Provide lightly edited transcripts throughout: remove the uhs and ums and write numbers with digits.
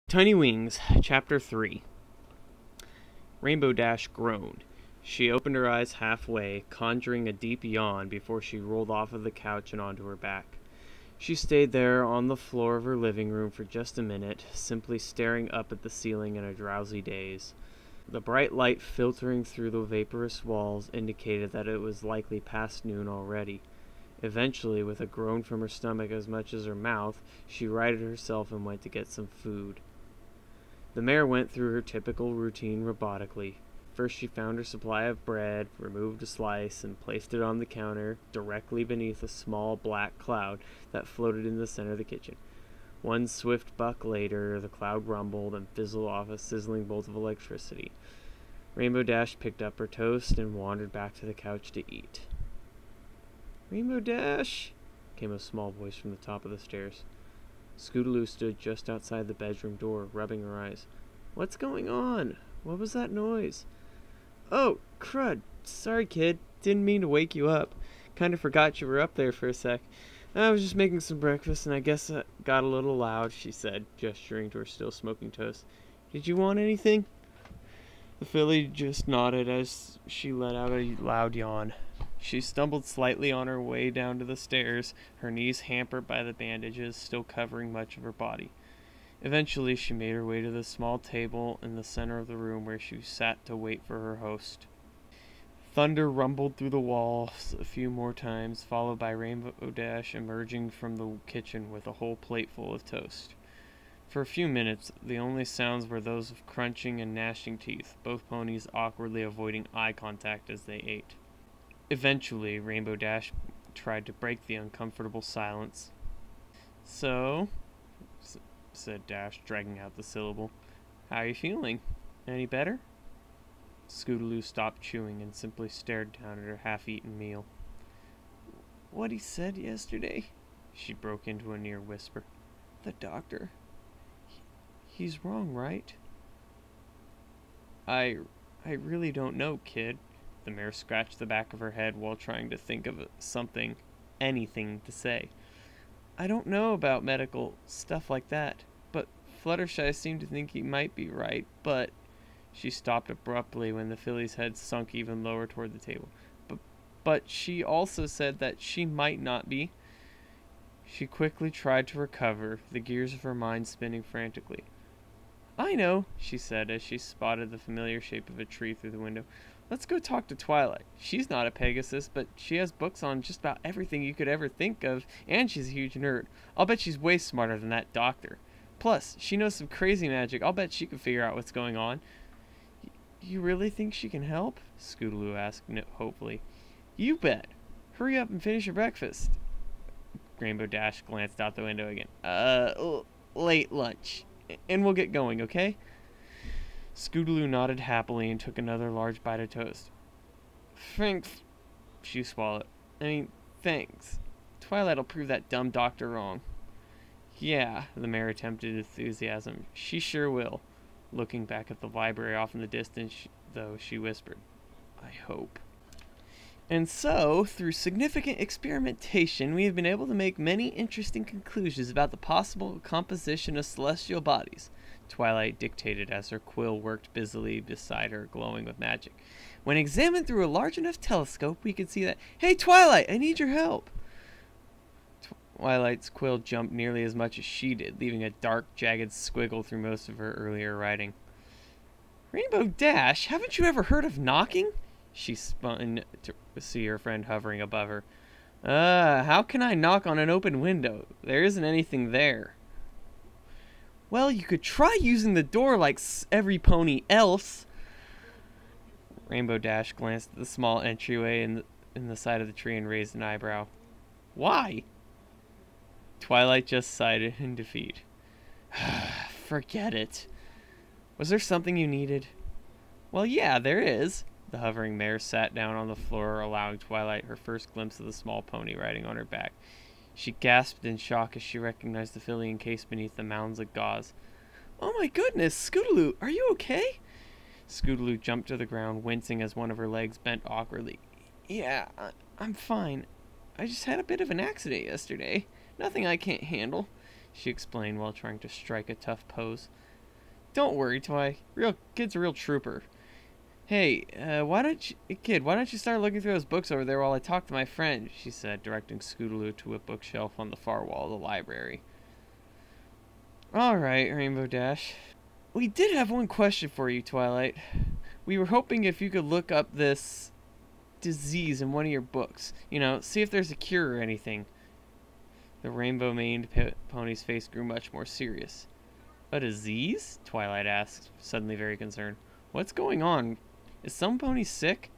Tiny Wings, Chapter 3. Rainbow Dash groaned. She opened her eyes halfway, conjuring a deep yawn before she rolled off of the couch and onto her back. She stayed there on the floor of her living room for just a minute, simply staring up at the ceiling in a drowsy daze. The bright light filtering through the vaporous walls indicated that it was likely past noon already. Eventually, with a groan from her stomach as much as her mouth, she righted herself and went to get some food. The mare went through her typical routine robotically. First she found her supply of bread, removed a slice, and placed it on the counter directly beneath a small black cloud that floated in the center of the kitchen. One swift buck later, the cloud rumbled and fizzled off a sizzling bolt of electricity. Rainbow Dash picked up her toast and wandered back to the couch to eat. "Rainbow Dash!" came a small voice from the top of the stairs. Scootaloo stood just outside the bedroom door, rubbing her eyes. "What's going on? What was that noise?" "Oh, crud. Sorry, kid. Didn't mean to wake you up. Kinda forgot you were up there for a sec. I was just making some breakfast, and I guess it got a little loud," she said, gesturing to her still smoking toast. "Did you want anything?" The filly just nodded as she let out a loud yawn. She stumbled slightly on her way down to the stairs, her knees hampered by the bandages still covering much of her body. Eventually, she made her way to the small table in the center of the room where she sat to wait for her host. Thunder rumbled through the walls a few more times, followed by Rainbow Dash emerging from the kitchen with a whole plate full of toast. For a few minutes, the only sounds were those of crunching and gnashing teeth, both ponies awkwardly avoiding eye contact as they ate. Eventually, Rainbow Dash tried to break the uncomfortable silence. "So," said Dash, dragging out the syllable, "how are you feeling? Any better?" Scootaloo stopped chewing and simply stared down at her half-eaten meal. "What he said yesterday?" she broke into a near whisper. "The doctor. He's wrong, right?" I really don't know, kid." The mare scratched the back of her head while trying to think of anything to say. "I don't know about medical stuff like that, but Fluttershy seemed to think he might be right, but..." She stopped abruptly when the filly's head sunk even lower toward the table. But she also said that she might not be." She quickly tried to recover, the gears of her mind spinning frantically. "I know," she said as she spotted the familiar shape of a tree through the window. "Let's go talk to Twilight. She's not a Pegasus, but she has books on just about everything you could ever think of, and she's a huge nerd. I'll bet she's way smarter than that doctor. Plus, she knows some crazy magic. I'll bet she can figure out what's going on." You really think she can help?" Scootaloo asked hopefully. "You bet. Hurry up and finish your breakfast." Rainbow Dash glanced out the window again. Late lunch. And we'll get going, okay?" Scootaloo nodded happily and took another large bite of toast. "Thanks," she swallowed. Thanks. Twilight'll prove that dumb doctor wrong." "Yeah," the mare attempted enthusiasm. "She sure will." Looking back at the library off in the distance, though, she whispered, "I hope." And so, through significant experimentation, we have been able to make many interesting conclusions about the possible composition of celestial bodies, Twilight dictated as her quill worked busily beside her, glowing with magic. "When examined through a large enough telescope, we can see that—" "Hey, Twilight, I need your help!" Twilight's quill jumped nearly as much as she did, leaving a dark, jagged squiggle through most of her earlier writing. "Rainbow Dash, haven't you ever heard of knocking?" She spun to see her friend hovering above her. How can I knock on an open window? There isn't anything there." "Well, you could try using the door like every pony else." Rainbow Dash glanced at the small entryway in the side of the tree and raised an eyebrow. "Why?" Twilight just sighed in defeat. "Forget it. Was there something you needed?" "Well, yeah, there is." The hovering mare sat down on the floor, allowing Twilight her first glimpse of the small pony riding on her back. She gasped in shock as she recognized the filly encased beneath the mounds of gauze. "Oh my goodness, Scootaloo, are you okay?" Scootaloo jumped to the ground, wincing as one of her legs bent awkwardly. "Yeah, I'm fine. I just had a bit of an accident yesterday. Nothing I can't handle," she explained while trying to strike a tough pose. Don't worry, Twi. Kid's a real trooper. Hey, why don't you start looking through those books over there while I talk to my friend, she said, directing Scootaloo to a bookshelf on the far wall of the library. Alright, Rainbow Dash. We did have one question for you, Twilight. We were hoping if you could look up this disease in one of your books. See if there's a cure or anything. The rainbow-maned pony's face grew much more serious. A disease? Twilight asked, suddenly very concerned. What's going on? Is some pony sick?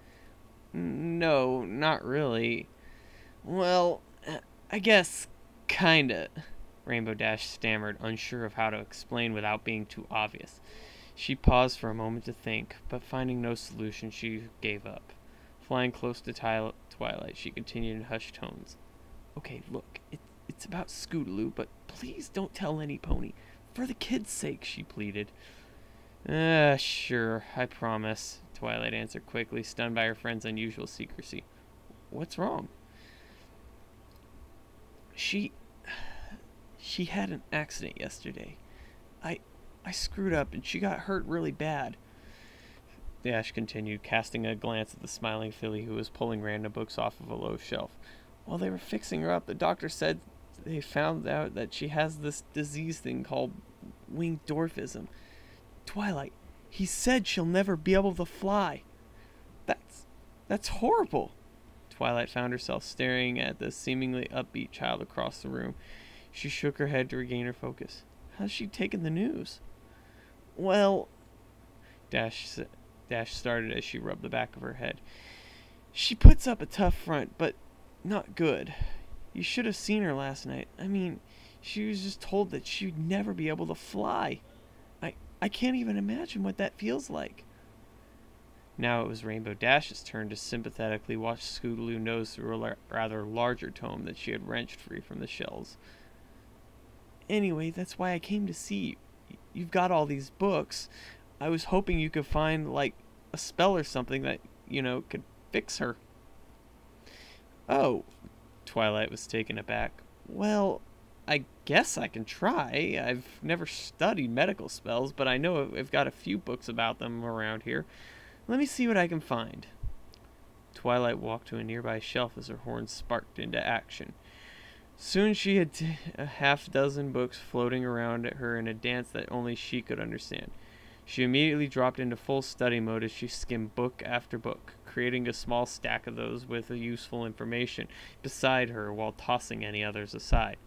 No, not really. Well, I guess, kinda. Rainbow Dash stammered, unsure of how to explain without being too obvious. She paused for a moment to think, but finding no solution, she gave up. Flying close to Twilight, she continued in hushed tones. Okay, look, it's about Scootaloo, but please don't tell any pony. For the kid's sake, she pleaded. Sure, I promise, Twilight answered quickly, stunned by her friend's unusual secrecy. What's wrong? She had an accident yesterday. I screwed up and she got hurt really bad. Dash continued, casting a glance at the smiling filly who was pulling random books off of a low shelf. While they were fixing her up, the doctor said they found out that she has this disease thing called winged dwarfism. Twilight, he said she'll never be able to fly. That's horrible. Twilight found herself staring at the seemingly upbeat child across the room. She shook her head to regain her focus. How's she taken the news? Well, Dash started as she rubbed the back of her head. She puts up a tough front, but not good. You should have seen her last night. I mean, she was just told that she'd never be able to fly. I can't even imagine what that feels like. Now it was Rainbow Dash's turn to sympathetically watch Scootaloo nose through a rather larger tome that she had wrenched free from the shelves. Anyway, that's why I came to see you. You've got all these books. I was hoping you could find, like, a spell or something that, could fix her. Oh, Twilight was taken aback. Well, I guess I can try. I've never studied medical spells, but I know I've got a few books about them around here. Let me see what I can find. Twilight walked to a nearby shelf as her horns sparked into action. Soon she had a half-dozen books floating around at her in a dance that only she could understand. She immediately dropped into full study mode as she skimmed book after book, creating a small stack of those with useful information beside her while tossing any others aside.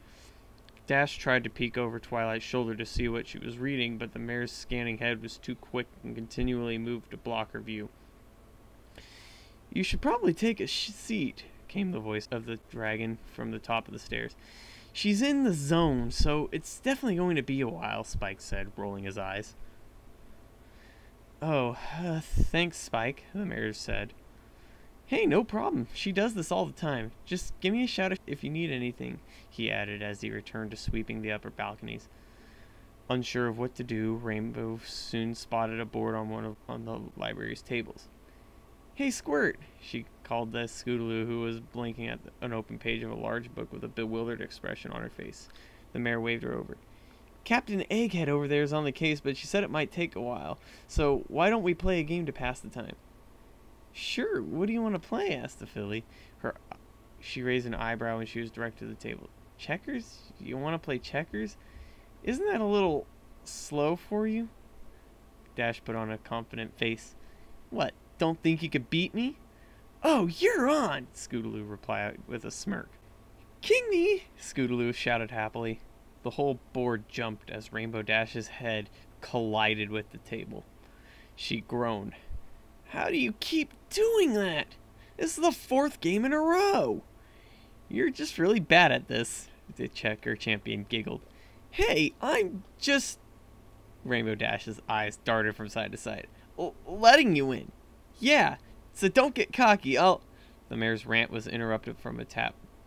Dash tried to peek over Twilight's shoulder to see what she was reading, but the mare's scanning head was too quick and continually moved to block her view. You should probably take a seat, came the voice of the dragon from the top of the stairs. She's in the zone, so it's definitely going to be a while, Spike said, rolling his eyes. Oh, thanks, Spike, the mayor said. Hey, no problem. She does this all the time. Just give me a shout if you need anything, he added as he returned to sweeping the upper balconies. Unsure of what to do, Rainbow soon spotted a board on the library's tables. Hey, Squirt, she called to Scootaloo, who was blinking at an open page of a large book with a bewildered expression on her face. The mayor waved her over. Captain Egghead over there is on the case, but she said it might take a while, so why don't we play a game to pass the time? Sure, what do you want to play? Asked the filly. She raised an eyebrow when she was directed to the table. Checkers? You want to play checkers? Isn't that a little slow for you? Dash put on a confident face. What, don't think you could beat me? Oh, you're on, Scootaloo replied with a smirk. King me! Scootaloo shouted happily. The whole board jumped as Rainbow Dash's head collided with the table. She groaned. How do you keep doing that? This is the 4th game in a row. You're just really bad at this, the checker champion giggled. Hey, I'm just... Rainbow Dash's eyes darted from side to side. Letting you in. Yeah, so don't get cocky. The mayor's rant was interrupted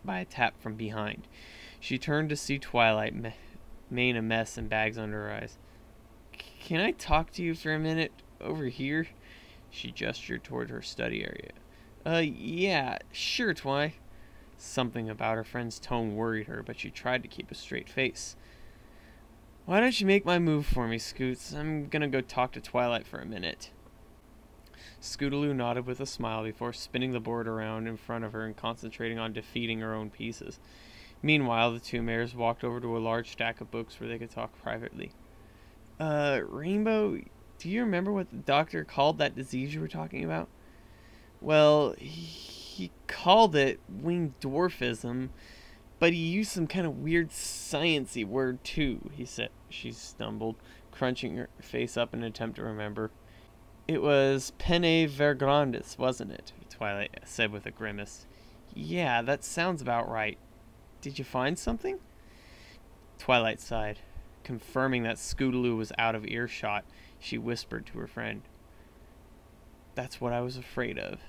by a tap from behind. She turned to see Twilight mane a mess and bags under her eyes. Can I talk to you for a minute over here? She gestured toward her study area. Yeah, sure, Twi. Something about her friend's tone worried her, but she tried to keep a straight face. Why don't you make my move for me, Scoots? I'm gonna go talk to Twilight for a minute. Scootaloo nodded with a smile before spinning the board around in front of her and concentrating on defeating her own pieces. Meanwhile, the two mares walked over to a large stack of books where they could talk privately. Rainbow, do you remember what the doctor called that disease you were talking about? Well, he called it winged dwarfism, but he used some kind of weird sciencey word too, he said. She stumbled, crunching her face up in an attempt to remember. It was pene vergrandis, wasn't it? Twilight said with a grimace. Yeah, that sounds about right. Did you find something? Twilight sighed. Confirming that Scootaloo was out of earshot, she whispered to her friend. That's what I was afraid of.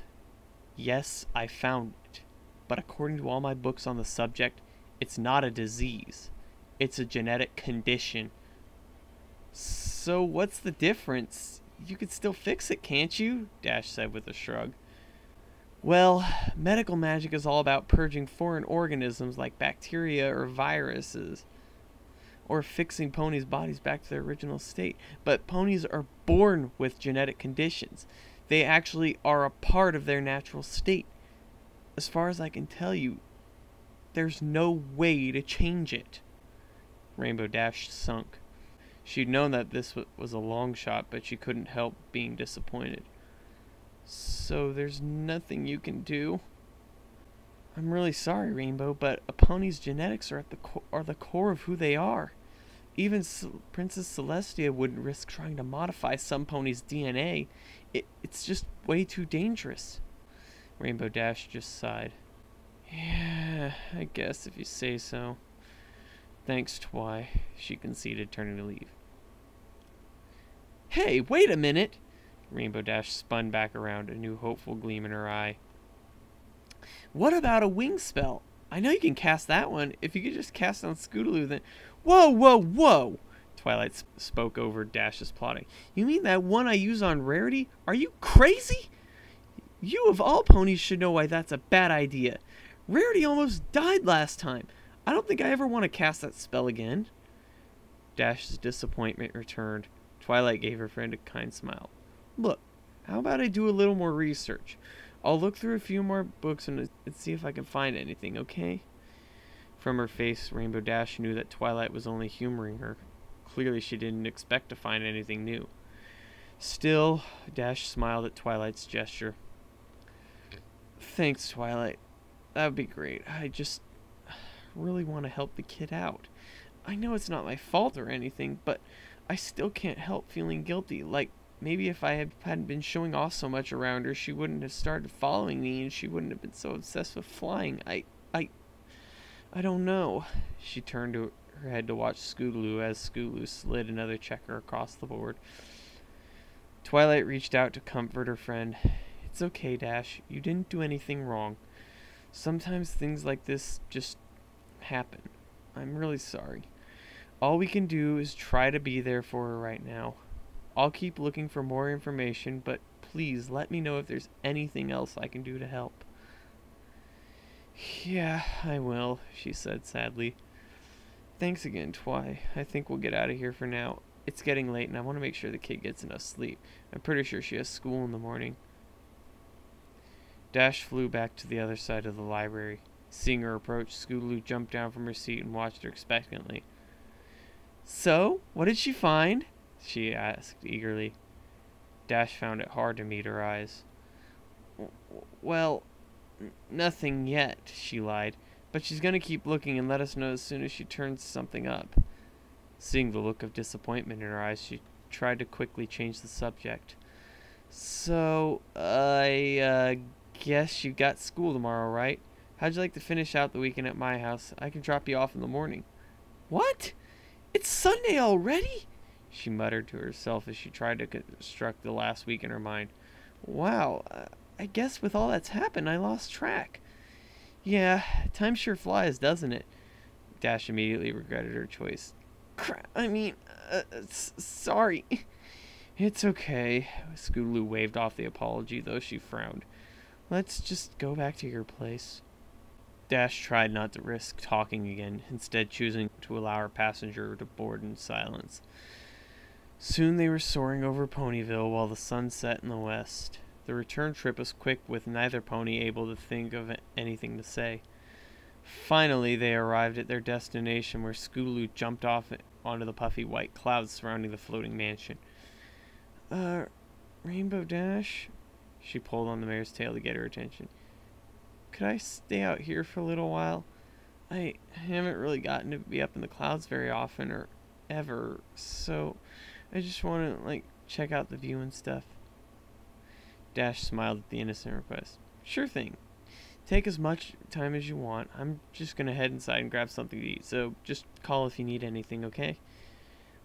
Yes, I found it. But according to all my books on the subject, it's not a disease. It's a genetic condition. So what's the difference? You could still fix it, can't you? Dash said with a shrug. Well, medical magic is all about purging foreign organisms like bacteria or viruses, or fixing ponies' bodies back to their original state. But ponies are born with genetic conditions. They actually are a part of their natural state. As far as I can tell you, there's no way to change it. Rainbow Dash sunk. She'd known that this was a long shot, but she couldn't help being disappointed. So there's nothing you can do? I'm really sorry, Rainbow, but a pony's genetics are at the core of who they are. Even Princess Celestia wouldn't risk trying to modify some pony's DNA. It's just way too dangerous. Rainbow Dash just sighed. Yeah, I guess if you say so. Thanks, Twy, she conceded, turning to leave. Hey, wait a minute! Rainbow Dash spun back around, a new hopeful gleam in her eye. What about a wing spell? I know you can cast that one. If you could just cast on Scootaloo, then... Whoa, whoa, whoa! Twilight spoke over Dash's plotting. You mean that one I use on Rarity? Are you crazy? You of all ponies should know why that's a bad idea. Rarity almost died last time. I don't think I ever want to cast that spell again. Dash's disappointment returned. Twilight gave her friend a kind smile. Look, how about I do a little more research? I'll look through a few more books and see if I can find anything, okay? From her face, Rainbow Dash knew that Twilight was only humoring her. Clearly she didn't expect to find anything new. Still, Dash smiled at Twilight's gesture. Thanks, Twilight. That would be great. I just really want to help the kid out. I know it's not my fault or anything, but I still can't help feeling guilty. Like, maybe if I hadn't been showing off so much around her, she wouldn't have started following me and she wouldn't have been so obsessed with flying. I don't know. She turned her head to watch Scootaloo as Scootaloo slid another checker across the board. Twilight reached out to comfort her friend. It's okay, Dash. You didn't do anything wrong. Sometimes things like this just happen. I'm really sorry. All we can do is try to be there for her right now. I'll keep looking for more information, but please let me know if there's anything else I can do to help. Yeah, I will, she said sadly. Thanks again, Twy. I think we'll get out of here for now. It's getting late and I want to make sure the kid gets enough sleep. I'm pretty sure she has school in the morning. Dash flew back to the other side of the library. Seeing her approach, Scootaloo jumped down from her seat and watched her expectantly. So, what did she find? She asked eagerly. Dash found it hard to meet her eyes. Well, nothing yet, she lied. But she's going to keep looking and let us know as soon as she turns something up. Seeing the look of disappointment in her eyes, she tried to quickly change the subject. So, I guess you got school tomorrow, right? How'd you like to finish out the weekend at my house? I can drop you off in the morning. What? It's Sunday already? She muttered to herself as she tried to construct the last week in her mind. Wow, I guess with all that's happened, I lost track. Yeah, time sure flies, doesn't it? Dash immediately regretted her choice. Sorry. It's okay. Scootaloo waved off the apology, though she frowned. Let's just go back to your place. Dash tried not to risk talking again, instead choosing to allow her passenger to board in silence. Soon they were soaring over Ponyville while the sun set in the west. The return trip was quick, with neither pony able to think of anything to say. Finally, they arrived at their destination, where Scootaloo jumped off onto the puffy white clouds surrounding the floating mansion. Rainbow Dash? She pulled on the mare's tail to get her attention. Could I stay out here for a little while? I haven't really gotten to be up in the clouds very often, or ever, so I just want to, check out the view and stuff. Dash smiled at the innocent request. Sure thing. Take as much time as you want. I'm just going to head inside and grab something to eat, so just call if you need anything, okay?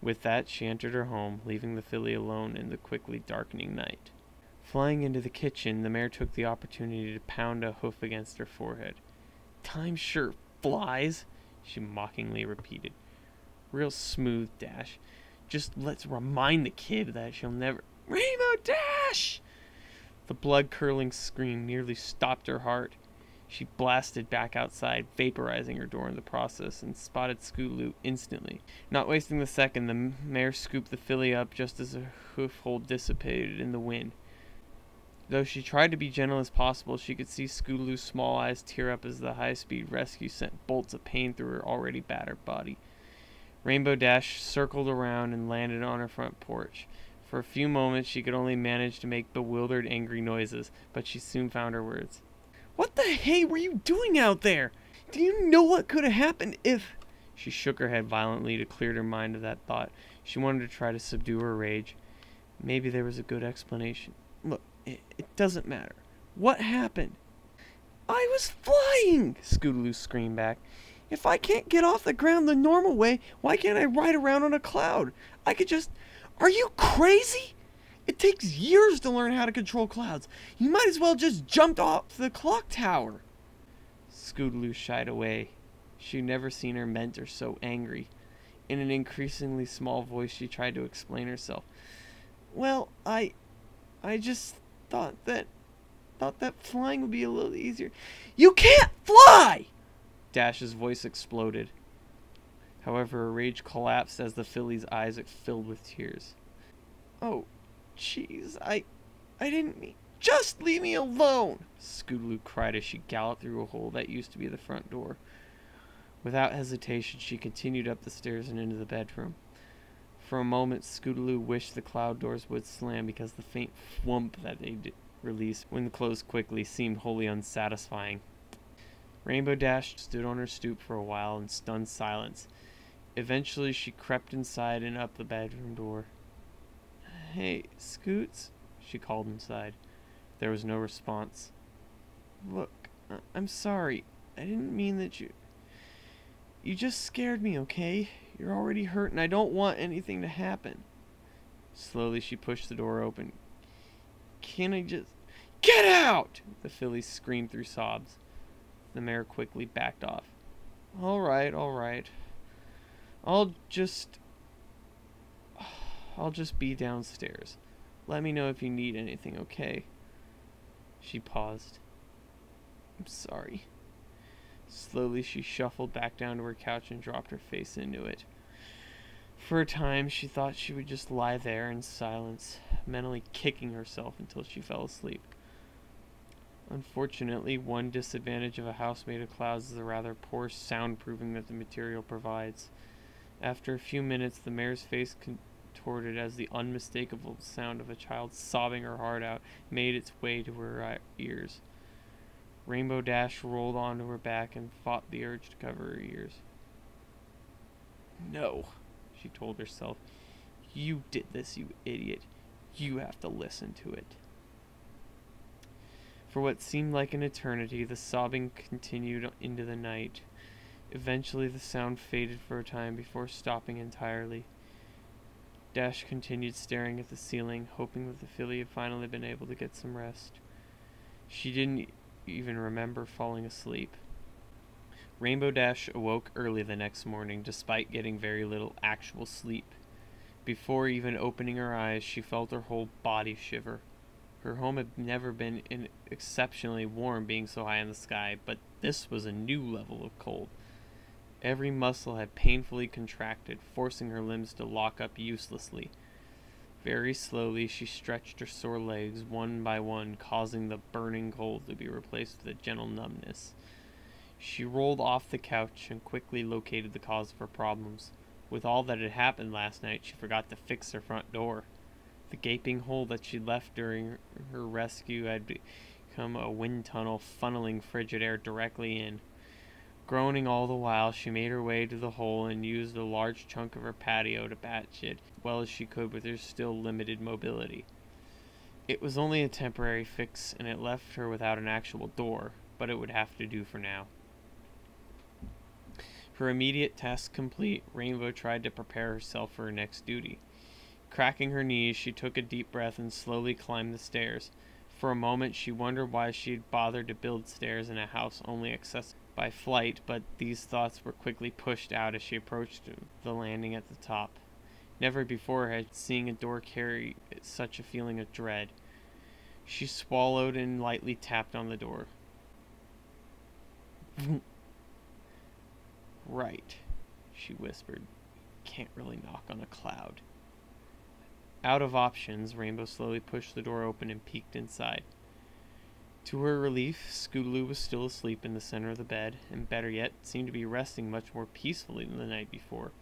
With that, she entered her home, leaving the filly alone in the quickly darkening night. Flying into the kitchen, the mare took the opportunity to pound a hoof against her forehead. Time sure flies, she mockingly repeated. Real smooth, Dash. Just let's remind the kid that she'll never... Rainbow Dash! The blood-curdling scream nearly stopped her heart. She blasted back outside, vaporizing her door in the process, and spotted Scootaloo instantly. Not wasting the second, the mare scooped the filly up just as her hoof-hold dissipated in the wind. Though she tried to be gentle as possible, she could see Scootaloo's small eyes tear up as the high-speed rescue sent bolts of pain through her already battered body. Rainbow Dash circled around and landed on her front porch. For a few moments, she could only manage to make bewildered, angry noises, but she soon found her words. What the hey were you doing out there? Do you know what could have happened if... She shook her head violently to clear her mind of that thought. She wanted to try to subdue her rage. Maybe there was a good explanation. Look, it doesn't matter. What happened? I was flying! Scootaloo screamed back. If I can't get off the ground the normal way, why can't I ride around on a cloud? I could just... Are you crazy? It takes years to learn how to control clouds. You might as well just jumped off the clock tower. Scootaloo shied away. She'd never seen her mentor so angry. In an increasingly small voice, she tried to explain herself. Well, I just thought that flying would be a little easier. You can't fly! Dash's voice exploded. However, her rage collapsed as the filly's eyes filled with tears. Oh, jeez, I didn't mean... Just leave me alone! Scootaloo cried as she galloped through a hole that used to be the front door. Without hesitation, she continued up the stairs and into the bedroom. For a moment, Scootaloo wished the cloud doors would slam because the faint thwump that they released when closed quickly seemed wholly unsatisfying. Rainbow Dash stood on her stoop for a while in stunned silence. Eventually, she crept inside and up the bedroom door. Hey, Scoots, she called inside. There was no response. Look, I'm sorry. I didn't mean that you... You just scared me, okay? You're already hurt and I don't want anything to happen. Slowly, she pushed the door open. Can I just... Get out! The filly screamed through sobs. The mare quickly backed off. All right. I'll just be downstairs. Let me know if you need anything, okay? She paused. I'm sorry. Slowly, she shuffled back down to her couch and dropped her face into it. For a time, she thought she would just lie there in silence, mentally kicking herself until she fell asleep. Unfortunately, one disadvantage of a house made of clouds is the rather poor soundproofing that the material provides. After a few minutes, the mare's face contorted as the unmistakable sound of a child sobbing her heart out made its way to her ears. Rainbow Dash rolled onto her back and fought the urge to cover her ears. No, she told herself. You did this, you idiot. You have to listen to it. For what seemed like an eternity, the sobbing continued into the night. Eventually, the sound faded for a time before stopping entirely. Dash continued staring at the ceiling, hoping that the filly had finally been able to get some rest. She didn't even remember falling asleep. Rainbow Dash awoke early the next morning, despite getting very little actual sleep. Before even opening her eyes, she felt her whole body shiver. Her home had never been exceptionally warm, being so high in the sky, but this was a new level of cold. Every muscle had painfully contracted, forcing her limbs to lock up uselessly. Very slowly she stretched her sore legs one by one, causing the burning cold to be replaced with a gentle numbness. She rolled off the couch and quickly located the cause of her problems. With all that had happened last night, she forgot to fix her front door. The gaping hole that she left during her rescue had become a wind tunnel, funneling frigid air directly in. Groaning all the while, she made her way to the hole and used a large chunk of her patio to patch it as well as she could with her still limited mobility. It was only a temporary fix, and it left her without an actual door, but it would have to do for now. Her immediate task complete, Rainbow tried to prepare herself for her next duty. Cracking her knees, she took a deep breath and slowly climbed the stairs. For a moment, she wondered why she had bothered to build stairs in a house only accessible by flight, but these thoughts were quickly pushed out as she approached the landing at the top. Never before had seeing a door carry such a feeling of dread. She swallowed and lightly tapped on the door. Right, she whispered. Can't really knock on a cloud. Out of options, Rainbow slowly pushed the door open and peeked inside. To her relief, Scootaloo was still asleep in the center of the bed, and better yet, seemed to be resting much more peacefully than the night before.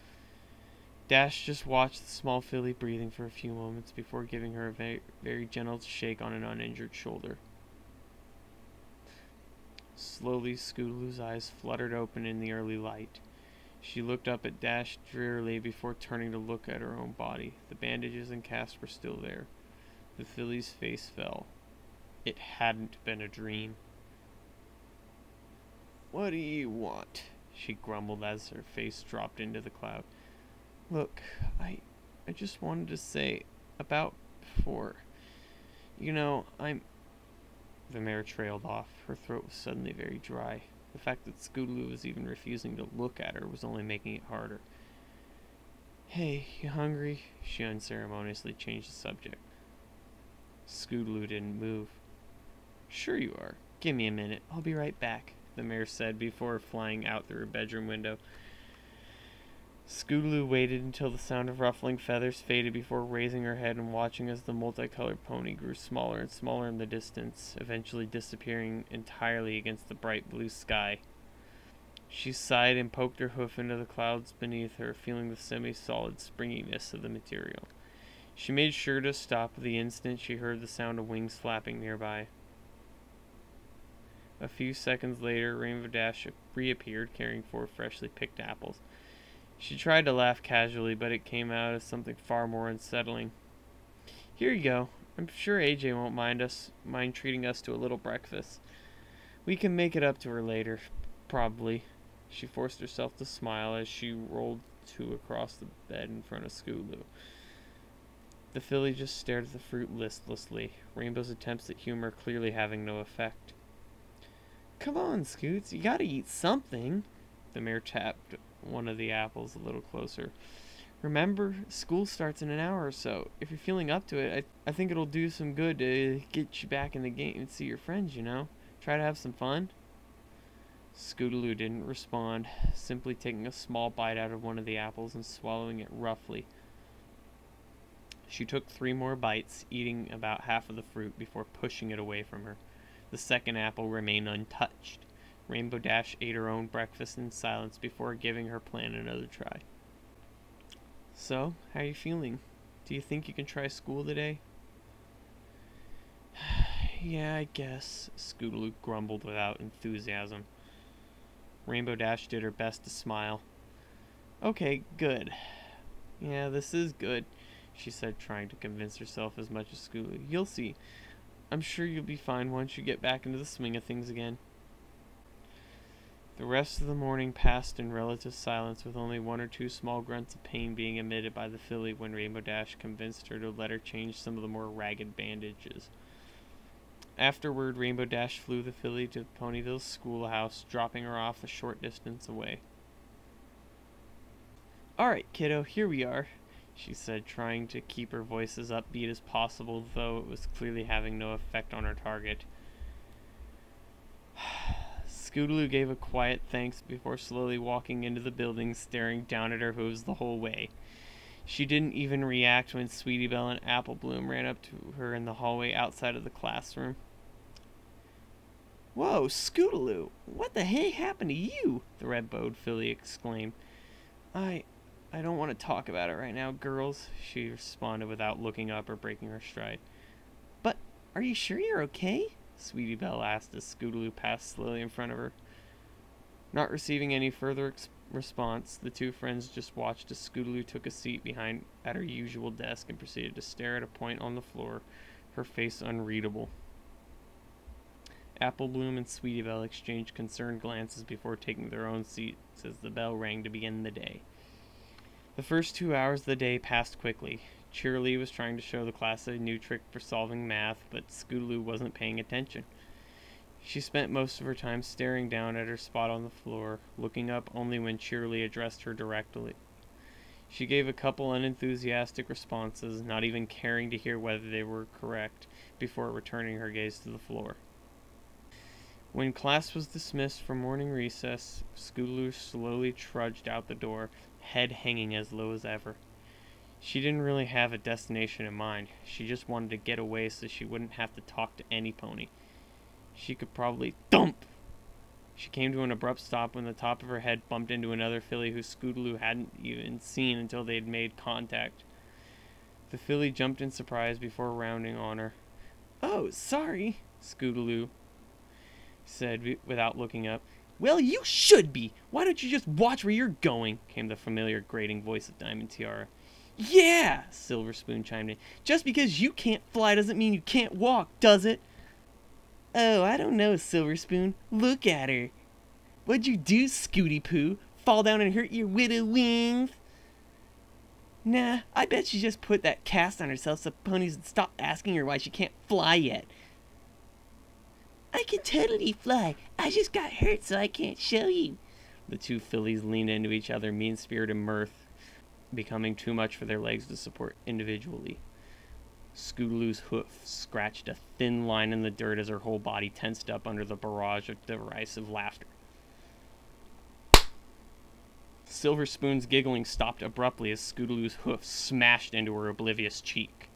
Dash just watched the small filly breathing for a few moments before giving her a very, very gentle shake on an uninjured shoulder. Slowly, Scootaloo's eyes fluttered open in the early light. She looked up at Dash drearily before turning to look at her own body. The bandages and cast were still there. The filly's face fell. It hadn't been a dream. What do you want? She grumbled as her face dropped into the cloud. Look, I just wanted to say about before. You know, The mare trailed off. Her throat was suddenly very dry. The fact that Scootaloo was even refusing to look at her was only making it harder. Hey, you hungry? She unceremoniously changed the subject. Scootaloo didn't move. Sure you are. Give me a minute. I'll be right back, the mare said before flying out through her bedroom window. Scootaloo waited until the sound of ruffling feathers faded before raising her head and watching as the multicolored pony grew smaller and smaller in the distance, eventually disappearing entirely against the bright blue sky. She sighed and poked her hoof into the clouds beneath her, feeling the semi-solid springiness of the material. She made sure to stop the instant she heard the sound of wings flapping nearby. A few seconds later, Rainbow Dash reappeared, carrying 4 freshly picked apples. She tried to laugh casually, but it came out as something far more unsettling. Here you go. I'm sure AJ won't mind treating us to a little breakfast. We can make it up to her later, probably. She forced herself to smile as she rolled 2 across the bed in front of Scootaloo. The filly just stared at the fruit listlessly, Rainbow's attempts at humor clearly having no effect. Come on, Scoots, you gotta eat something. The mare tapped one of the apples a little closer. Remember, school starts in an hour or so. If you're feeling up to it, I think it'll do some good to get you back in the game and see your friends, you know? Try to have some fun. Scootaloo didn't respond, simply taking a small bite out of one of the apples and swallowing it roughly. She took 3 more bites, eating about half of the fruit before pushing it away from her. The second apple remained untouched. Rainbow Dash ate her own breakfast in silence before giving her plan another try. So, how are you feeling? Do you think you can try school today? Yeah, I guess, Scootaloo grumbled without enthusiasm. Rainbow Dash did her best to smile. Okay, good. Yeah, this is good, she said, trying to convince herself as much as Scootaloo. You'll see. I'm sure you'll be fine once you get back into the swing of things again. The rest of the morning passed in relative silence, with only 1 or 2 small grunts of pain being emitted by the filly when Rainbow Dash convinced her to let her change some of the more ragged bandages. Afterward, Rainbow Dash flew the filly to Ponyville's schoolhouse, dropping her off a short distance away. Alright, kiddo, here we are. she said, trying to keep her voice as upbeat as possible, though it was clearly having no effect on her target. Scootaloo gave a quiet thanks before slowly walking into the building, staring down at her hooves the whole way. She didn't even react when Sweetie Belle and Apple Bloom ran up to her in the hallway outside of the classroom. "Whoa, Scootaloo! What the heck happened to you?" the red-bowed filly exclaimed. I don't want to talk about it right now, girls," she responded without looking up or breaking her stride. "But are you sure you're okay?" Sweetie Belle asked as Scootaloo passed slowly in front of her. Not receiving any further response, the two friends just watched as Scootaloo took a seat behind at her usual desk and proceeded to stare at a point on the floor, her face unreadable. Apple Bloom and Sweetie Belle exchanged concerned glances before taking their own seats as the bell rang to begin the day. The first 2 hours of the day passed quickly. Cheerilee was trying to show the class a new trick for solving math, but Scootaloo wasn't paying attention. She spent most of her time staring down at her spot on the floor, looking up only when Cheerilee addressed her directly. She gave a couple unenthusiastic responses, not even caring to hear whether they were correct, before returning her gaze to the floor. When class was dismissed for morning recess, Scootaloo slowly trudged out the door, head hanging as low as ever. She didn't really have a destination in mind. She just wanted to get away so she wouldn't have to talk to any pony. She could probably thump! She came to an abrupt stop when the top of her head bumped into another filly who Scootaloo hadn't even seen until they had made contact. The filly jumped in surprise before rounding on her. "Oh, sorry," Scootaloo said without looking up. "Well, you should be! Why don't you just watch where you're going?" came the familiar grating voice of Diamond Tiara. "Yeah!" Silver Spoon chimed in. "Just because you can't fly doesn't mean you can't walk, does it?" "Oh, I don't know, Silver Spoon. Look at her. What'd you do, Scooty Poo? Fall down and hurt your widow wings?" "Nah, I bet she just put that cast on herself so ponies would stop asking her why she can't fly yet." "I can totally fly. I just got hurt so I can't show you." The two fillies leaned into each other, mean-spirited mirth becoming too much for their legs to support individually. Scootaloo's hoof scratched a thin line in the dirt as her whole body tensed up under the barrage of derisive laughter. Silver Spoon's giggling stopped abruptly as Scootaloo's hoof smashed into her oblivious cheek.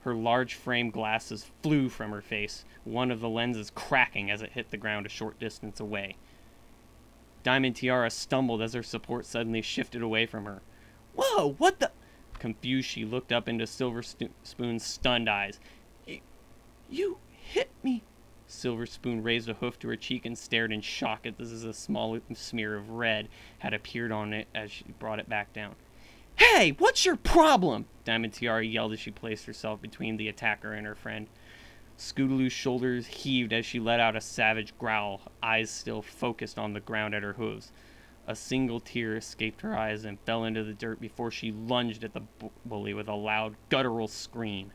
Her large frame glasses flew from her face, one of the lenses cracking as it hit the ground a short distance away. Diamond Tiara stumbled as her support suddenly shifted away from her. "Whoa, what the—" Confused, she looked up into Silver Spoon's stunned eyes. You hit me." Silver Spoon raised a hoof to her cheek and stared in shock as a small smear of red had appeared on it as she brought it back down. "Hey, what's your problem?" Diamond Tiara yelled as she placed herself between the attacker and her friend. Scootaloo's shoulders heaved as she let out a savage growl, eyes still focused on the ground at her hooves. A single tear escaped her eyes and fell into the dirt before she lunged at the bully with a loud, guttural scream.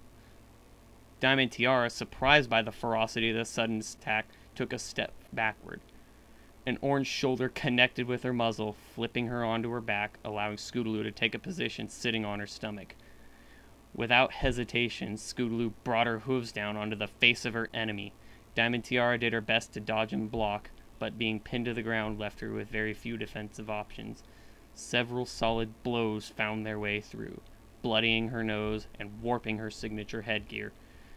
Diamond Tiara, surprised by the ferocity of the sudden attack, took a step backward. An orange shoulder connected with her muzzle, flipping her onto her back, allowing Scootaloo to take a position sitting on her stomach. Without hesitation, Scootaloo brought her hooves down onto the face of her enemy. Diamond Tiara did her best to dodge and block, but being pinned to the ground left her with very few defensive options. Several solid blows found their way through, bloodying her nose and warping her signature headgear.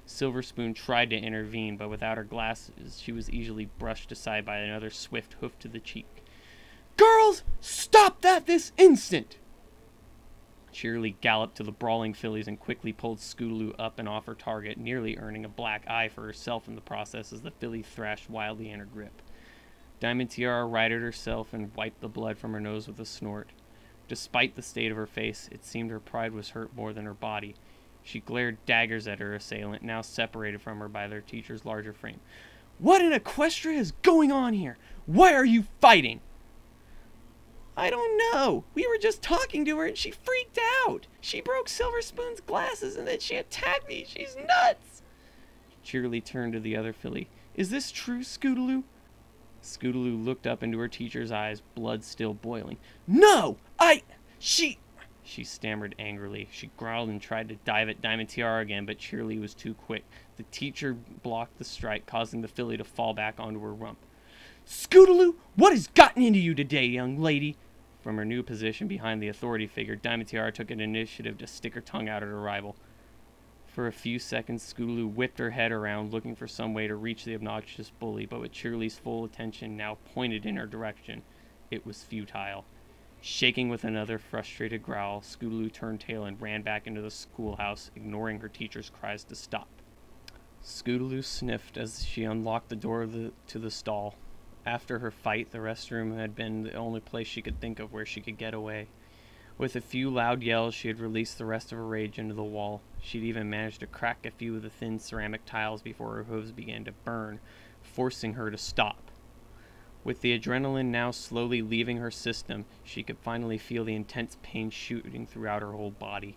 Silver Spoon tried to intervene, but without her glasses, she was easily brushed aside by another swift hoof to the cheek. "Girls, stop that this instant!" Cheerilee galloped to the brawling fillies and quickly pulled Scootaloo up and off her target, nearly earning a black eye for herself in the process as the filly thrashed wildly in her grip. Diamond Tiara righted herself and wiped the blood from her nose with a snort. Despite the state of her face, it seemed her pride was hurt more than her body. She glared daggers at her assailant, now separated from her by their teacher's larger frame. "What in Equestria is going on here? Why are you fighting?" "I don't know. We were just talking to her and she freaked out. She broke Silver Spoon's glasses and then she attacked me. She's nuts." Cheerilee turned to the other filly. "Is this true, Scootaloo?" Scootaloo looked up into her teacher's eyes, blood still boiling. "No! She she stammered angrily. She growled and tried to dive at Diamond Tiara again, but Cheerily was too quick. The teacher blocked the strike, causing the filly to fall back onto her rump. "Scootaloo, what has gotten into you today, young lady?" From her new position behind the authority figure, Diamond Tiara took an initiative to stick her tongue out at her rival. For a few seconds, Scootaloo whipped her head around, looking for some way to reach the obnoxious bully, but with Cheerily's full attention now pointed in her direction, it was futile. Shaking with another frustrated growl, Scootaloo turned tail and ran back into the schoolhouse, ignoring her teacher's cries to stop. Scootaloo sniffed as she unlocked the door to the stall. After her fight, the restroom had been the only place she could think of where she could get away. With a few loud yells, she had released the rest of her rage into the wall. She'd even managed to crack a few of the thin ceramic tiles before her hooves began to burn, forcing her to stop. With the adrenaline now slowly leaving her system, she could finally feel the intense pain shooting throughout her whole body.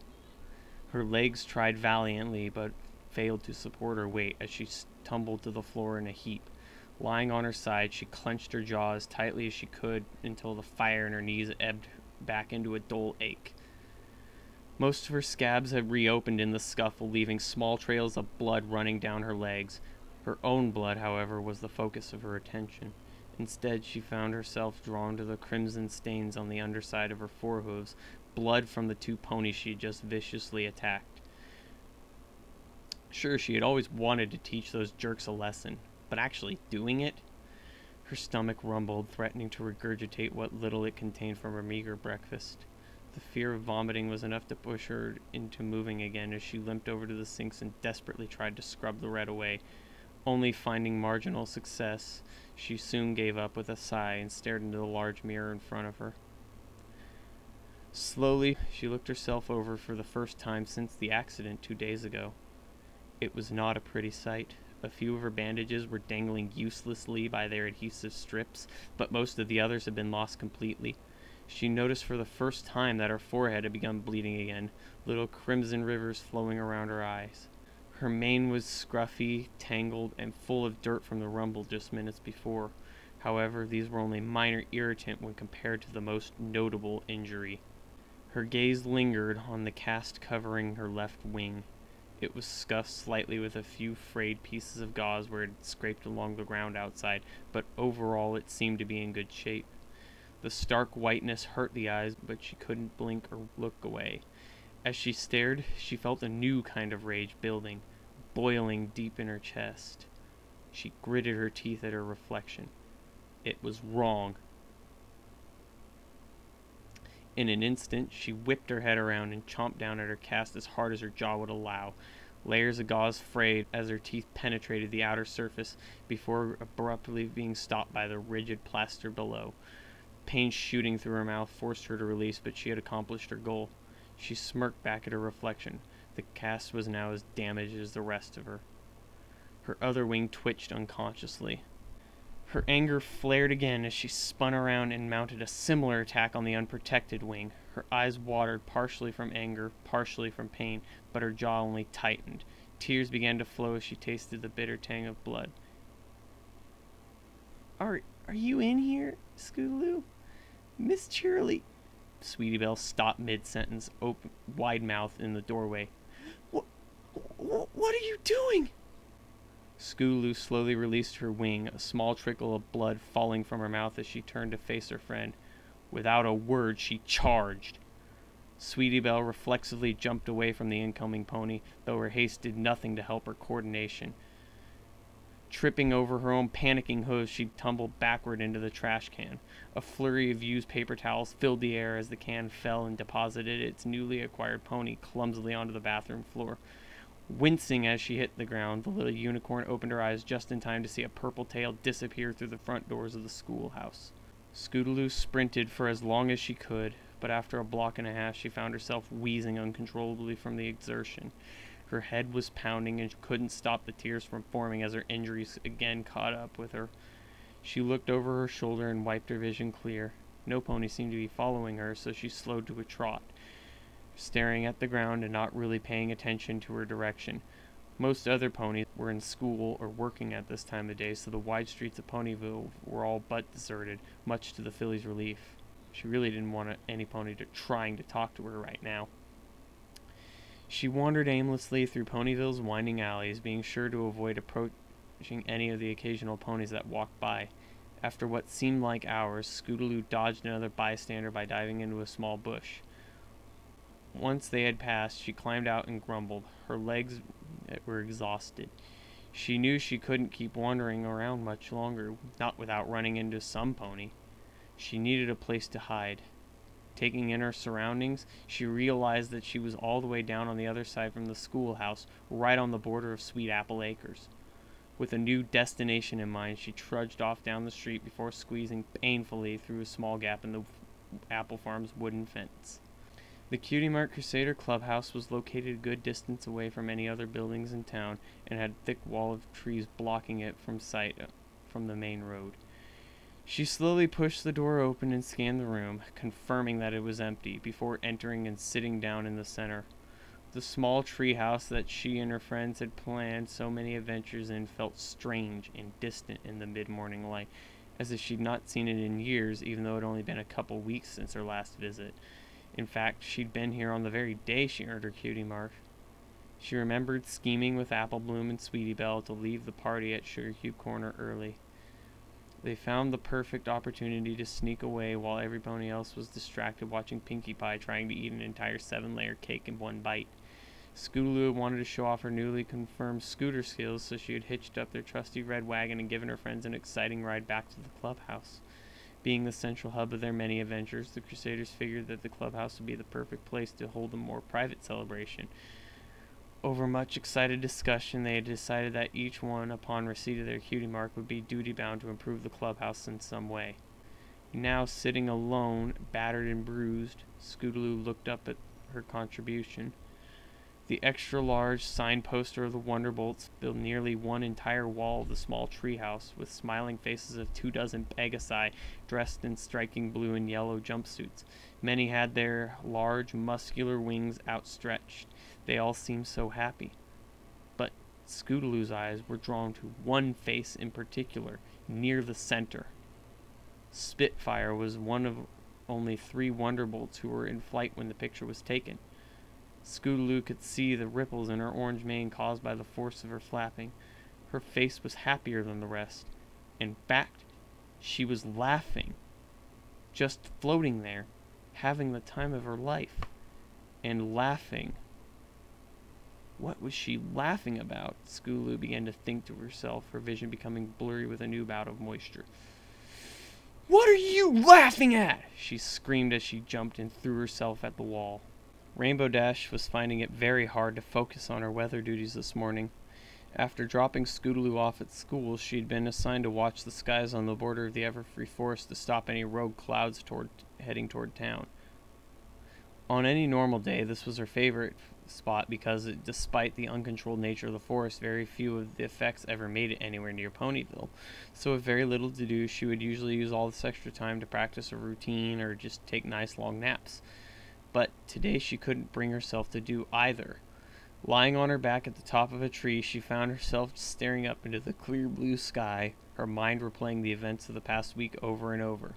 Her legs tried valiantly, but failed to support her weight as she tumbled to the floor in a heap. Lying on her side, she clenched her jaw as tightly as she could until the fire in her knees ebbed back into a dull ache. Most of her scabs had reopened in the scuffle, leaving small trails of blood running down her legs. Her own blood, however, was the focus of her attention. Instead, she found herself drawn to the crimson stains on the underside of her forehooves, blood from the two ponies she had just viciously attacked. Sure, she had always wanted to teach those jerks a lesson, but actually doing it? Her stomach rumbled, threatening to regurgitate what little it contained from her meager breakfast. The fear of vomiting was enough to push her into moving again as she limped over to the sinks and desperately tried to scrub the red away. Only finding marginal success, she soon gave up with a sigh and stared into the large mirror in front of her. Slowly, she looked herself over for the first time since the accident 2 days ago. It was not a pretty sight. A few of her bandages were dangling uselessly by their adhesive strips, but most of the others had been lost completely. She noticed for the first time that her forehead had begun bleeding again, little crimson rivers flowing around her eyes. Her mane was scruffy, tangled, and full of dirt from the rumble just minutes before. However, these were only minor irritant when compared to the most notable injury. Her gaze lingered on the cast covering her left wing. It was scuffed slightly with a few frayed pieces of gauze where it had scraped along the ground outside, but overall it seemed to be in good shape. The stark whiteness hurt the eyes, but she couldn't blink or look away. As she stared, she felt a new kind of rage building, boiling deep in her chest. She gritted her teeth at her reflection. It was wrong. In an instant, she whipped her head around and chomped down at her cast as hard as her jaw would allow. Layers of gauze frayed as her teeth penetrated the outer surface before abruptly being stopped by the rigid plaster below. Pain shooting through her mouth forced her to release, but she had accomplished her goal. She smirked back at her reflection. The cast was now as damaged as the rest of her. Her other wing twitched unconsciously. Her anger flared again as she spun around and mounted a similar attack on the unprotected wing. Her eyes watered, partially from anger, partially from pain, but her jaw only tightened. Tears began to flow as she tasted the bitter tang of blood. Are you in here, Scootaloo? Miss Cheerily. Sweetie Belle stopped mid-sentence, wide-mouthed in the doorway. What are you doing? Scootaloo slowly released her wing, a small trickle of blood falling from her mouth as she turned to face her friend. Without a word, she charged. Sweetie Belle reflexively jumped away from the incoming pony, though her haste did nothing to help her coordination. Tripping over her own panicking hooves, she tumbled backward into the trash can. A flurry of used paper towels filled the air as the can fell and deposited its newly acquired pony clumsily onto the bathroom floor. Wincing as she hit the ground, the little unicorn opened her eyes just in time to see a purple tail disappear through the front doors of the schoolhouse. Scootaloo sprinted for as long as she could, but after a block and a half she found herself wheezing uncontrollably from the exertion. Her head was pounding and she couldn't stop the tears from forming as her injuries again caught up with her. She looked over her shoulder and wiped her vision clear. No pony seemed to be following her, so she slowed to a trot, staring at the ground and not really paying attention to her direction. Most other ponies were in school or working at this time of day, so the wide streets of Ponyville were all but deserted, much to the filly's relief. She really didn't want any pony trying to talk to her right now. She wandered aimlessly through Ponyville's winding alleys, being sure to avoid approaching any of the occasional ponies that walked by. After what seemed like hours, Scootaloo dodged another bystander by diving into a small bush. Once they had passed, she climbed out and grumbled. Her legs were exhausted. She knew she couldn't keep wandering around much longer, not without running into some pony. She needed a place to hide. Taking in her surroundings, she realized that she was all the way down on the other side from the schoolhouse, right on the border of Sweet Apple Acres. With a new destination in mind, she trudged off down the street before squeezing painfully through a small gap in the Apple Farm's wooden fence. The Cutie Mark Crusader Clubhouse was located a good distance away from any other buildings in town and had a thick wall of trees blocking it from sight from the main road. She slowly pushed the door open and scanned the room, confirming that it was empty, before entering and sitting down in the center. The small treehouse that she and her friends had planned so many adventures in felt strange and distant in the mid-morning light, as if she'd not seen it in years, even though it had only been a couple weeks since her last visit. In fact, she'd been here on the very day she earned her cutie mark. She remembered scheming with Apple Bloom and Sweetie Belle to leave the party at Sugar Cube Corner early. They found the perfect opportunity to sneak away while every pony else was distracted watching Pinkie Pie trying to eat an entire 7-layer cake in one bite. Scootaloo wanted to show off her newly confirmed scooter skills, so she had hitched up their trusty red wagon and given her friends an exciting ride back to the clubhouse. Being the central hub of their many adventures, the Crusaders figured that the clubhouse would be the perfect place to hold a more private celebration. Over much excited discussion, they had decided that each one, upon receipt of their cutie mark, would be duty-bound to improve the clubhouse in some way. Now, sitting alone, battered and bruised, Scootaloo looked up at her contribution. The extra-large sign poster of the Wonderbolts filled nearly one entire wall of the small treehouse, with smiling faces of 24 Pegasi dressed in striking blue and yellow jumpsuits. Many had their large, muscular wings outstretched. They all seemed so happy. But Scootaloo's eyes were drawn to one face in particular, near the center. Spitfire was one of only 3 Wonderbolts who were in flight when the picture was taken. Scootaloo could see the ripples in her orange mane caused by the force of her flapping. Her face was happier than the rest. In fact, she was laughing. Just floating there, having the time of her life. And laughing. What was she laughing about? Scootaloo began to think to herself, her vision becoming blurry with a new bout of moisture. "What are you laughing at?" she screamed as she jumped and threw herself at the wall. Rainbow Dash was finding it very hard to focus on her weather duties this morning. After dropping Scootaloo off at school, she'd been assigned to watch the skies on the border of the Everfree Forest to stop any rogue clouds heading toward town. On any normal day, this was her favorite spot because, despite the uncontrolled nature of the forest, very few of the effects ever made it anywhere near Ponyville. So with very little to do, she would usually use all this extra time to practice a routine or just take nice long naps. But today she couldn't bring herself to do either. Lying on her back at the top of a tree, she found herself staring up into the clear blue sky, her mind replaying the events of the past week over and over.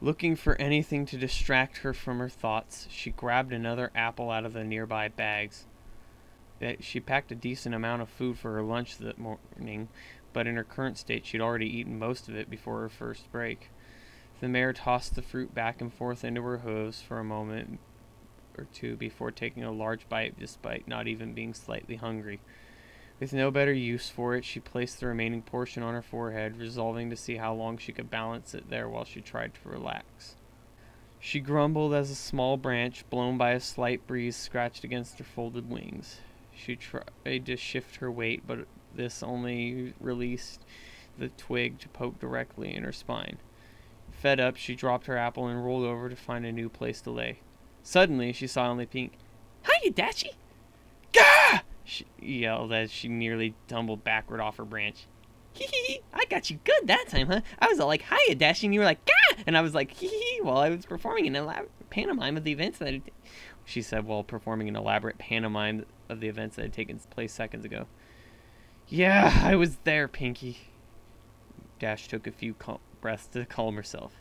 Looking for anything to distract her from her thoughts, she grabbed another apple out of the nearby bags. She packed a decent amount of food for her lunch that morning, but in her current state she'd already eaten most of it before her first break. The mare tossed the fruit back and forth into her hooves for a moment or two before taking a large bite despite not even being slightly hungry. With no better use for it, she placed the remaining portion on her forehead, resolving to see how long she could balance it there while she tried to relax. She grumbled as a small branch, blown by a slight breeze, scratched against her folded wings. She tried to shift her weight, but this only released the twig to poke directly in her spine. Fed up, she dropped her apple and rolled over to find a new place to lay. Suddenly, she saw only Pink. "Hiya, Dashy!" "Gah!" she yelled as she nearly tumbled backward off her branch. "Hee hee, I got you good that time, huh? I was all like, 'Hiya, Dashy,' and you were like, 'Gah!' And I was like, hee hee, while I was performing an elaborate pantomime of the events that she said while performing an elaborate pantomime of the events that had taken place seconds ago. "Yeah, I was there, Pinkie." Dash took a few breaths to calm herself.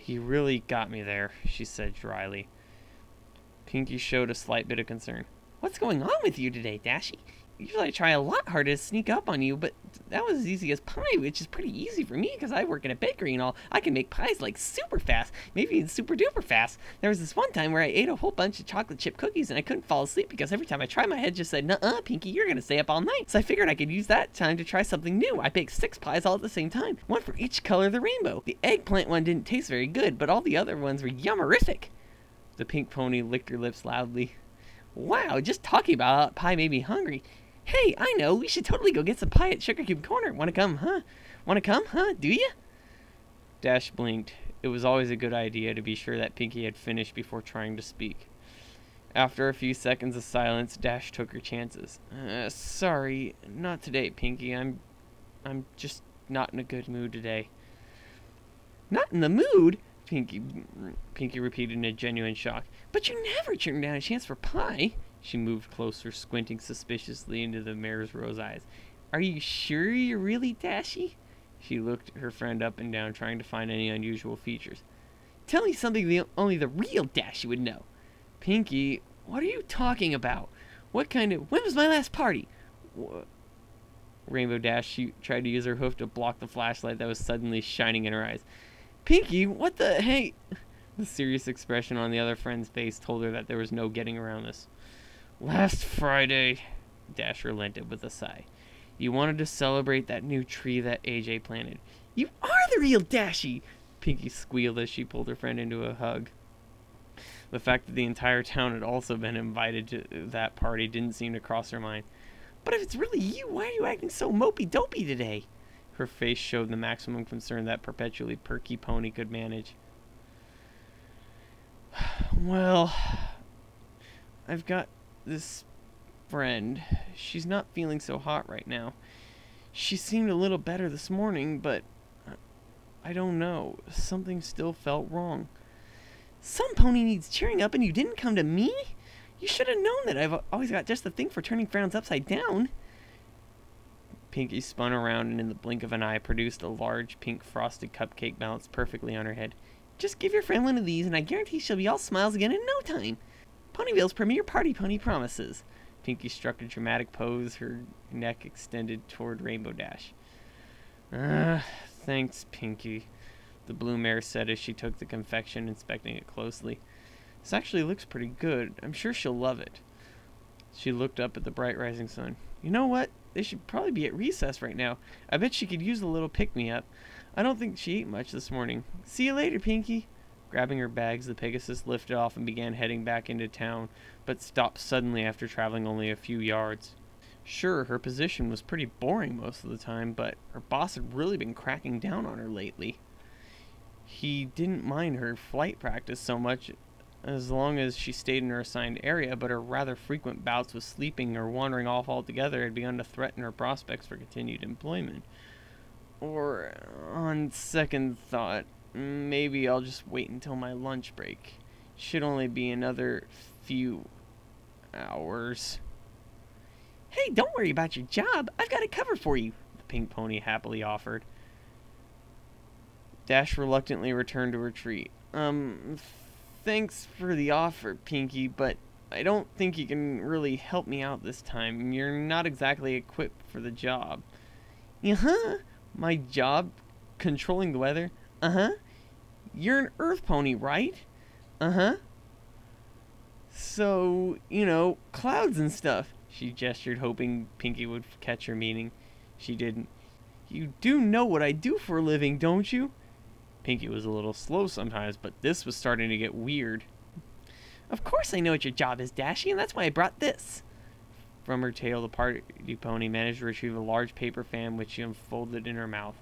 You really got me there, she said dryly. Pinky showed a slight bit of concern. What's going on with you today, Dashie? Usually I try a lot harder to sneak up on you, but that was as easy as pie, which is pretty easy for me because I work in a bakery and all. I can make pies like super fast, maybe even super duper fast. There was this one time where I ate a whole bunch of chocolate chip cookies and I couldn't fall asleep because every time I tried, my head just said, "Nuh-uh, Pinky, you're gonna stay up all night." So I figured I could use that time to try something new. I baked 6 pies all at the same time, one for each color of the rainbow. The eggplant one didn't taste very good, but all the other ones were yummerific. The pink pony licked her lips loudly. Wow, just talking about pie made me hungry. Hey, I know, we should totally go get some pie at Sugar Cube Corner. Wanna come, huh? Do ya? Dash blinked. It was always a good idea to be sure that Pinky had finished before trying to speak. After a few seconds of silence, Dash took her chances. Sorry, not today, Pinky. I'm just not in a good mood today. Not in the mood? Pinky repeated in a genuine shock. But you never turned down a chance for pie. She moved closer, squinting suspiciously into the mare's rose eyes. Are you sure you're really Dashie? She looked her friend up and down, trying to find any unusual features. Tell me something only the real Dashie would know. Pinky, what are you talking about? When was my last party? Rainbow Dash, she tried to use her hoof to block the flashlight that was suddenly shining in her eyes. Pinky, what the hey? The serious expression on the other friend's face told her that there was no getting around this. Last Friday, Dash relented with a sigh. You wanted to celebrate that new tree that AJ planted. You are the real Dashie! Pinky squealed as she pulled her friend into a hug. The fact that the entire town had also been invited to that party didn't seem to cross her mind. But if it's really you, why are you acting so mopey-dopey today? Her face showed the maximum concern that perpetually perky pony could manage. Well, I've got this friend. She's not feeling so hot right now. She seemed a little better this morning, but I don't know. Something still felt wrong. Some pony needs cheering up and you didn't come to me? You should have known that I've always got just the thing for turning frowns upside down. Pinky spun around and in the blink of an eye produced a large pink frosted cupcake balanced perfectly on her head. Just give your friend one of these and I guarantee she'll be all smiles again in no time. Ponyville's premier party pony promises. Pinky struck a dramatic pose, her neck extended toward Rainbow Dash. Thanks, Pinky, the blue mare said as she took the confection, inspecting it closely. This actually looks pretty good. I'm sure she'll love it. She looked up at the bright rising sun. You know what? They should probably be at recess right now. I bet she could use a little pick-me-up. I don't think she ate much this morning. See you later, Pinky. Grabbing her bags, the Pegasus lifted off and began heading back into town, but stopped suddenly after traveling only a few yards. Sure, her position was pretty boring most of the time, but her boss had really been cracking down on her lately. He didn't mind her flight practice so much as long as she stayed in her assigned area, but her rather frequent bouts with sleeping or wandering off altogether had begun to threaten her prospects for continued employment. Or, on second thought, maybe I'll just wait until my lunch break. Should only be another few hours. Hey, don't worry about your job. I've got it covered for you, the pink pony happily offered. Dash reluctantly returned to her treat. Thanks for the offer, Pinky, but I don't think you can really help me out this time. You're not exactly equipped for the job. Uh-huh. My job? Controlling the weather? Uh-huh. You're an earth pony, right? Uh-huh. So, clouds and stuff. She gestured, hoping Pinky would catch her meaning. She didn't. You do know what I do for a living, don't you? Pinky was a little slow sometimes, but this was starting to get weird. Of course I know what your job is, Dashie, and that's why I brought this. From her tail, the party pony managed to retrieve a large paper fan, which she unfolded in her mouth.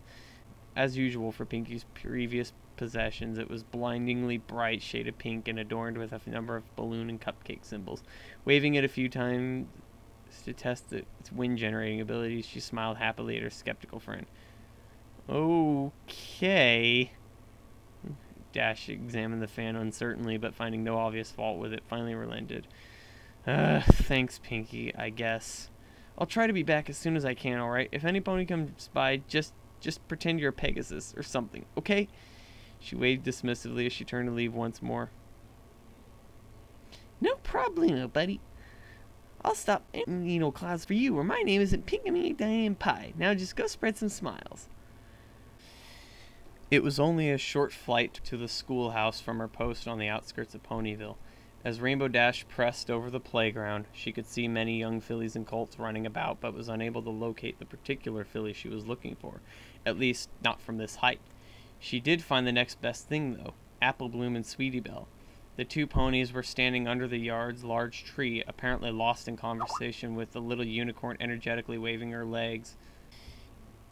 As usual for Pinky's previous possessions, it was blindingly bright shade of pink and adorned with a number of balloon and cupcake symbols. Waving it a few times to test its wind-generating abilities, she smiled happily at her skeptical friend. Okay. Dash examined the fan uncertainly, but finding no obvious fault with it, finally relented. Thanks, Pinky, I guess. I'll try to be back as soon as I can, alright? If any pony comes by, just pretend you're a Pegasus or something, okay? She waved dismissively as she turned to leave once more. No problemo, buddy. I'll stop any no clouds for you, or my name isn't Pinkamy Diane Pie. Now just go spread some smiles. It was only a short flight to the schoolhouse from her post on the outskirts of Ponyville. As Rainbow Dash pressed over the playground, she could see many young fillies and colts running about, but was unable to locate the particular filly she was looking for, at least not from this height. She did find the next best thing, though, Apple Bloom and Sweetie Belle. The two ponies were standing under the yard's large tree, apparently lost in conversation with the little unicorn energetically waving her legs.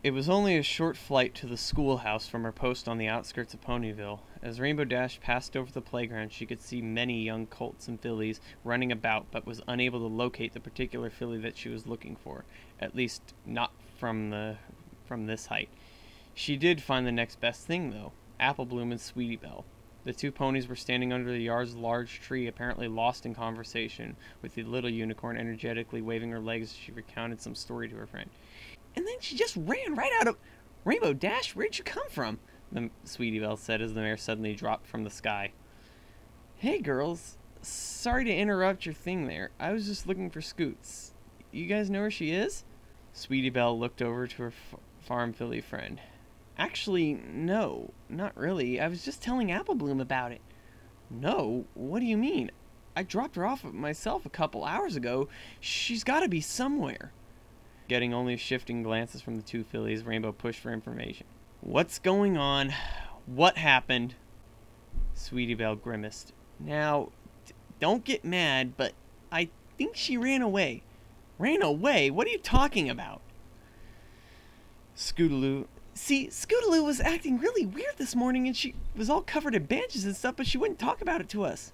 It was only a short flight to the schoolhouse from her post on the outskirts of Ponyville. As Rainbow Dash passed over the playground, she could see many young colts and fillies running about, but was unable to locate the particular filly that she was looking for, at least not from this height. She did find the next best thing, though, Apple Bloom and Sweetie Belle. The two ponies were standing under the yard's large tree, apparently lost in conversation, with the little unicorn energetically waving her legs as she recounted some story to her friend. And then she just ran right out of... Rainbow Dash, where'd you come from? The Sweetie Belle said as the mare suddenly dropped from the sky. Hey, girls. Sorry to interrupt your thing there. I was just looking for Scoots. You guys know where she is? Sweetie Belle looked over to her farm filly friend. Actually, no. Not really. I was just telling Apple Bloom about it. No? What do you mean? I dropped her off myself a couple hours ago. She's got to be somewhere. Getting only shifting glances from the two fillies, Rainbow pushed for information. What's going on? What happened? Sweetie Belle grimaced. Now, don't get mad, but I think she ran away. Ran away? What are you talking about? Scootaloo. See, Scootaloo was acting really weird this morning, and she was all covered in bandages and stuff, but she wouldn't talk about it to us.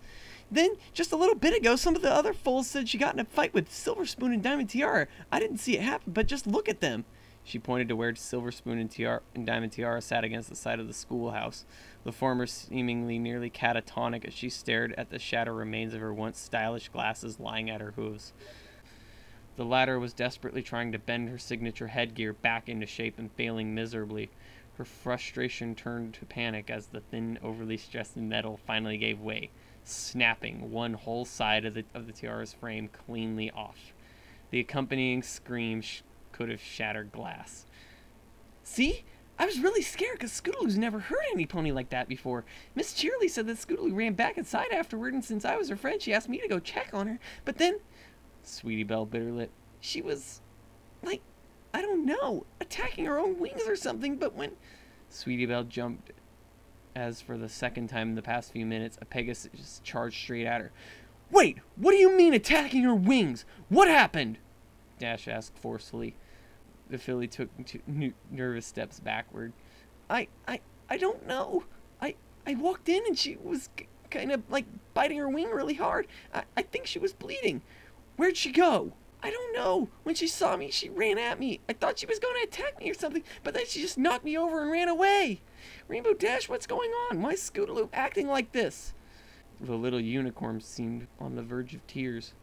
Then, just a little bit ago, some of the other foals said she got in a fight with Silver Spoon and Diamond Tiara. I didn't see it happen, but just look at them. She pointed to where Silver Spoon and Diamond Tiara sat against the side of the schoolhouse, the former seemingly nearly catatonic as she stared at the shattered remains of her once stylish glasses lying at her hooves. The latter was desperately trying to bend her signature headgear back into shape and failing miserably. Her frustration turned to panic as the thin, overly stressed metal finally gave way, snapping one whole side of the tiara's frame cleanly off. The accompanying scream could have shattered glass. See? I was really scared because Scootaloo's never heard any pony like that before. Miss Cheerly said that Scootaloo ran back inside afterward, and since I was her friend, she asked me to go check on her. But then... Sweetie Belle bitterlit. She was, like, I don't know, attacking her own wings or something, but when... Sweetie Belle jumped as for the second time in the past few minutes, a Pegasus charged straight at her. Wait, what do you mean attacking her wings? What happened? Dash asked forcefully. The filly took two nervous steps backward. I don't know. I walked in and she was kind of like biting her wing really hard. I think she was bleeding. Where'd she go? I don't know. When she saw me, she ran at me. I thought she was going to attack me or something, but then she just knocked me over and ran away. Rainbow Dash, what's going on? Why is Scootaloo acting like this? The little unicorn seemed on the verge of tears.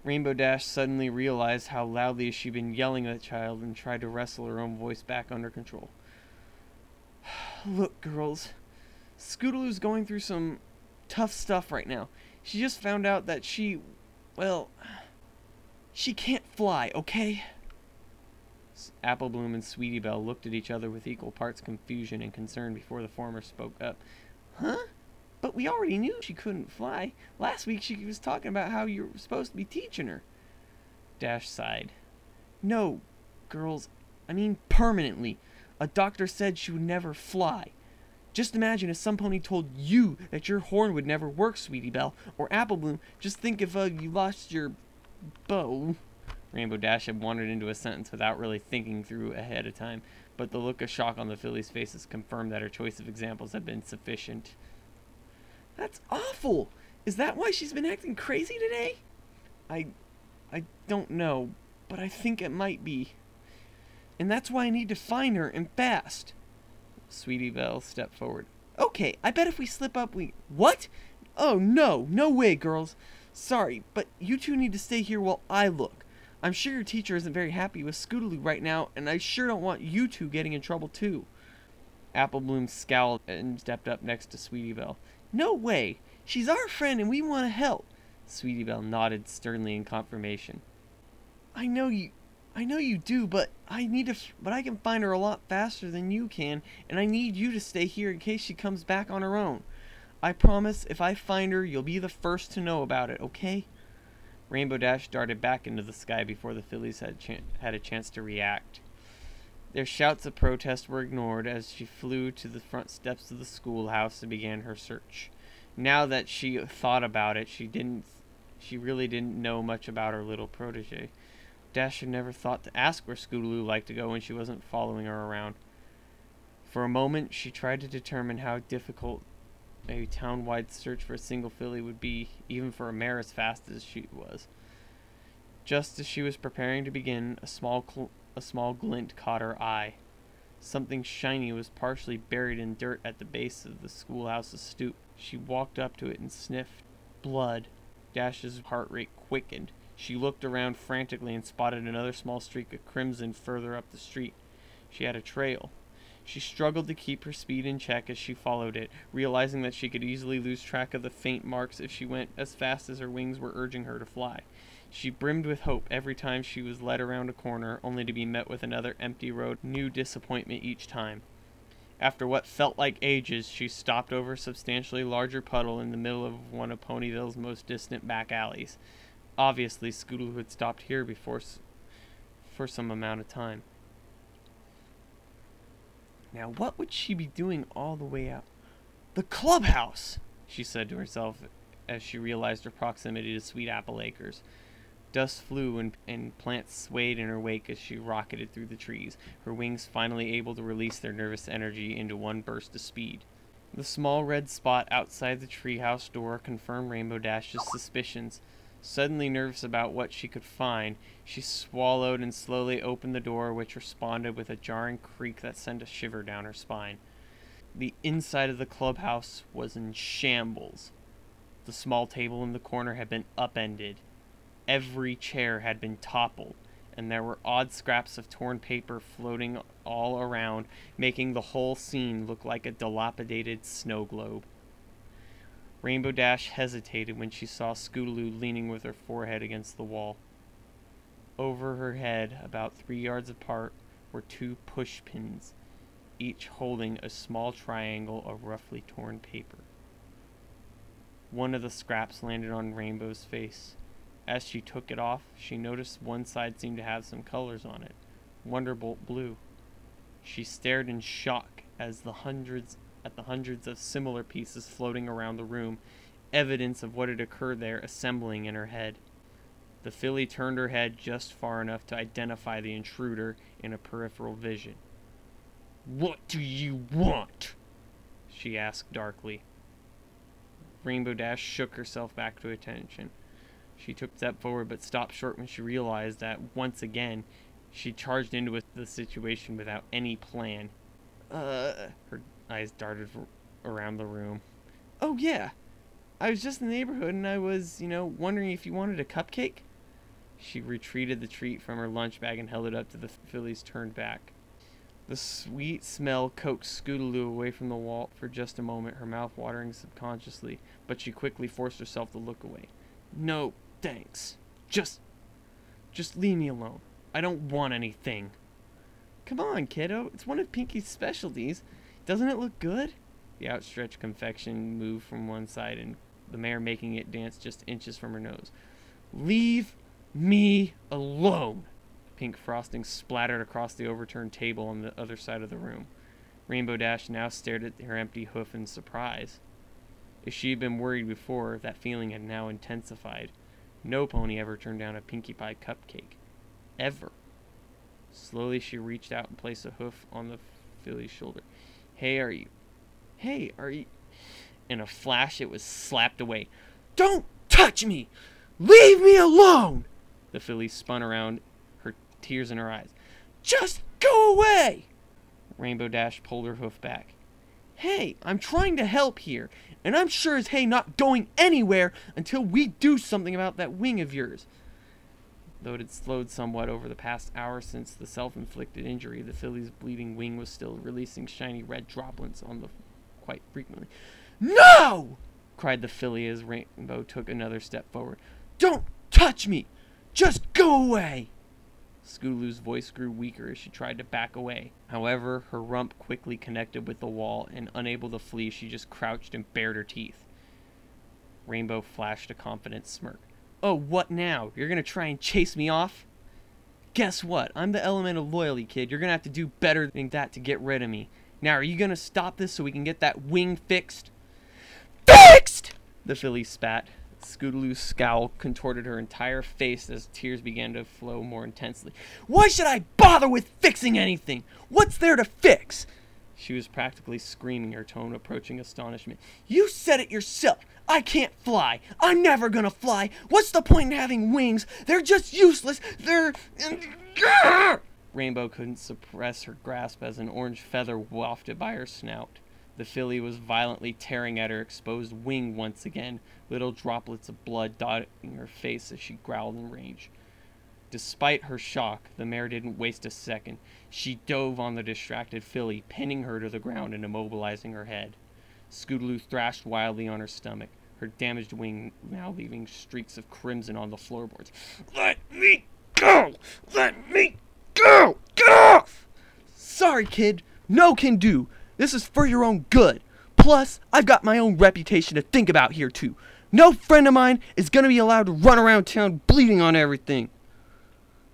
Rainbow Dash suddenly realized how loudly she'd been yelling at the child and tried to wrestle her own voice back under control. Look, girls. Scootaloo's going through some tough stuff right now. She just found out that she can't fly, okay? Apple Bloom and Sweetie Belle looked at each other with equal parts confusion and concern before the former spoke up. Huh? But we already knew she couldn't fly. Last week she was talking about how you were supposed to be teaching her. Dash sighed. No, girls, I mean permanently. A doctor said she would never fly. Just imagine if some pony told you that your horn would never work, Sweetie Belle, or Apple Bloom. Just think if you lost your bow. Rainbow Dash had wandered into a sentence without really thinking through ahead of time, but the look of shock on the filly's faces confirmed that her choice of examples had been sufficient. That's awful! Is that why she's been acting crazy today? I don't know, but I think it might be. And that's why I need to find her, and fast. Sweetie Belle stepped forward. Okay, I bet if we slip up we... What? Oh, no. No way, girls. Sorry, but you two need to stay here while I look. I'm sure your teacher isn't very happy with Scootaloo right now, and I sure don't want you two getting in trouble too. Apple Bloom scowled and stepped up next to Sweetie Belle. No way! She's our friend and we want to help. Sweetie Belle nodded sternly in confirmation. I know you do, but I can find her a lot faster than you can, and I need you to stay here in case she comes back on her own. I promise if I find her, you'll be the first to know about it, okay? Rainbow Dash darted back into the sky before the fillies had a chance to react. Their shouts of protest were ignored as she flew to the front steps of the schoolhouse and began her search. Now that she thought about it, she really didn't know much about her little protege. Dash had never thought to ask where Scootaloo liked to go when she wasn't following her around. For a moment, she tried to determine how difficult a town-wide search for a single filly would be, even for a mare as fast as she was. Just as she was preparing to begin, a small glint caught her eye. Something shiny was partially buried in dirt at the base of the schoolhouse's stoop. She walked up to it and sniffed. Blood. Dash's heart rate quickened. She looked around frantically and spotted another small streak of crimson further up the street. She had a trail. She struggled to keep her speed in check as she followed it, realizing that she could easily lose track of the faint marks if she went as fast as her wings were urging her to fly. She brimmed with hope every time she was led around a corner, only to be met with another empty road, new disappointment each time. After what felt like ages, she stopped over a substantially larger puddle in the middle of one of Ponyville's most distant back alleys. Obviously, Scootaloo had stopped here before for some amount of time. Now what would she be doing all the way out? The clubhouse! She said to herself as she realized her proximity to Sweet Apple Acres. Dust flew and plants swayed in her wake as she rocketed through the trees, her wings finally able to release their nervous energy into one burst of speed. The small red spot outside the treehouse door confirmed Rainbow Dash's suspicions. Suddenly nervous about what she could find, she swallowed and slowly opened the door, which responded with a jarring creak that sent a shiver down her spine. The inside of the clubhouse was in shambles. The small table in the corner had been upended. Every chair had been toppled, and there were odd scraps of torn paper floating all around, making the whole scene look like a dilapidated snow globe. Rainbow Dash hesitated when she saw Scootaloo leaning with her forehead against the wall. Over her head, about 3 yards apart, were 2 push pins, each holding a small triangle of roughly torn paper. One of the scraps landed on Rainbow's face. As she took it off, she noticed one side seemed to have some colors on it. Wonderbolt blue. She stared in shock at the hundreds of similar pieces floating around the room, evidence of what had occurred there assembling in her head. The filly turned her head just far enough to identify the intruder in a peripheral vision. "What do you want?" she asked darkly. Rainbow Dash shook herself back to attention. She took a step forward but stopped short when she realized that, once again, she charged into the situation without any plan. Her eyes darted around the room. "Oh yeah, I was just in the neighborhood and I was, wondering if you wanted a cupcake?" She retreated the treat from her lunch bag and held it up to the filly's turned back. The sweet smell coaxed Scootaloo away from the wall for just a moment, her mouth watering subconsciously, but she quickly forced herself to look away. "No, thanks. Just leave me alone. I don't want anything." "Come on, kiddo. It's one of Pinky's specialties. Doesn't it look good?" The outstretched confection moved from one side, and the mare making it dance just inches from her nose. "Leave me alone!" Pink frosting splattered across the overturned table on the other side of the room. Rainbow Dash now stared at her empty hoof in surprise. If she had been worried before, that feeling had now intensified. No pony ever turned down a Pinkie Pie cupcake. Ever. Slowly she reached out and placed a hoof on the filly's shoulder. Hey, are you... In a flash, it was slapped away. "Don't touch me! Leave me alone!" The filly spun around, her tears in her eyes. "Just go away!" Rainbow Dash pulled her hoof back. "Hey, I'm trying to help here, and I'm sure as hey not going anywhere until we do something about that wing of yours." Though it had slowed somewhat over the past hour since the self-inflicted injury, the filly's bleeding wing was still releasing shiny red droplets on the quite frequently. No! Cried the filly as Rainbow took another step forward. Don't touch me! Just go away! Scootaloo's voice grew weaker as she tried to back away. However, her rump quickly connected with the wall, and unable to flee, she just crouched and bared her teeth. Rainbow flashed a confident smirk. Oh, what now? You're gonna try and chase me off? Guess what? I'm the element of loyalty, kid. You're gonna have to do better than that to get rid of me. Now, are you gonna stop this so we can get that wing fixed? Fixed! The filly spat. Scootaloo's scowl contorted her entire face as tears began to flow more intensely. Why should I bother with fixing anything? What's there to fix? She was practically screaming, her tone approaching astonishment. You said it yourself. I can't fly. I'm never gonna fly. What's the point in having wings? They're just useless. They're... Rainbow couldn't suppress her grasp as an orange feather wafted by her snout. The filly was violently tearing at her exposed wing once again, little droplets of blood dotting her face as she growled in rage. Despite her shock, the mare didn't waste a second. She dove on the distracted filly, pinning her to the ground and immobilizing her head. Scootaloo thrashed wildly on her stomach, her damaged wing now leaving streaks of crimson on the floorboards. Let me go! Let me go! Get off! Sorry, kid. No can do. This is for your own good. Plus, I've got my own reputation to think about here, too. No friend of mine is going to be allowed to run around town bleeding on everything.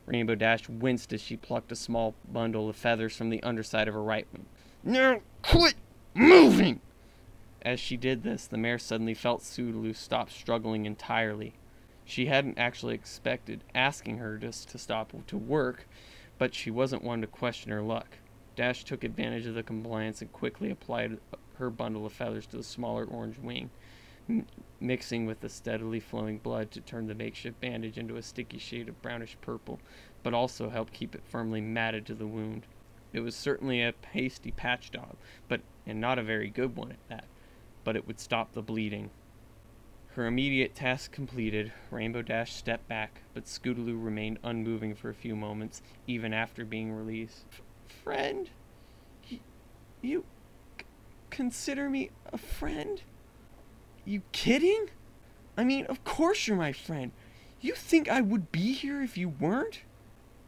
Rainbow Dash winced as she plucked a small bundle of feathers from the underside of her right wing. Now, quit moving! As she did this, the mare suddenly felt Scootaloo stop struggling entirely. She hadn't actually expected asking her just to stop to work, but she wasn't one to question her luck. Dash took advantage of the compliance and quickly applied her bundle of feathers to the smaller orange wing, mixing with the steadily flowing blood to turn the makeshift bandage into a sticky shade of brownish purple, but also help keep it firmly matted to the wound. It was certainly a hasty patch job, and not a very good one at that, but it would stop the bleeding. Her immediate task completed, Rainbow Dash stepped back, but Scootaloo remained unmoving for a few moments, even after being released. Friend? You consider me a friend? You kidding? I mean, of course you're my friend. You think I would be here if you weren't?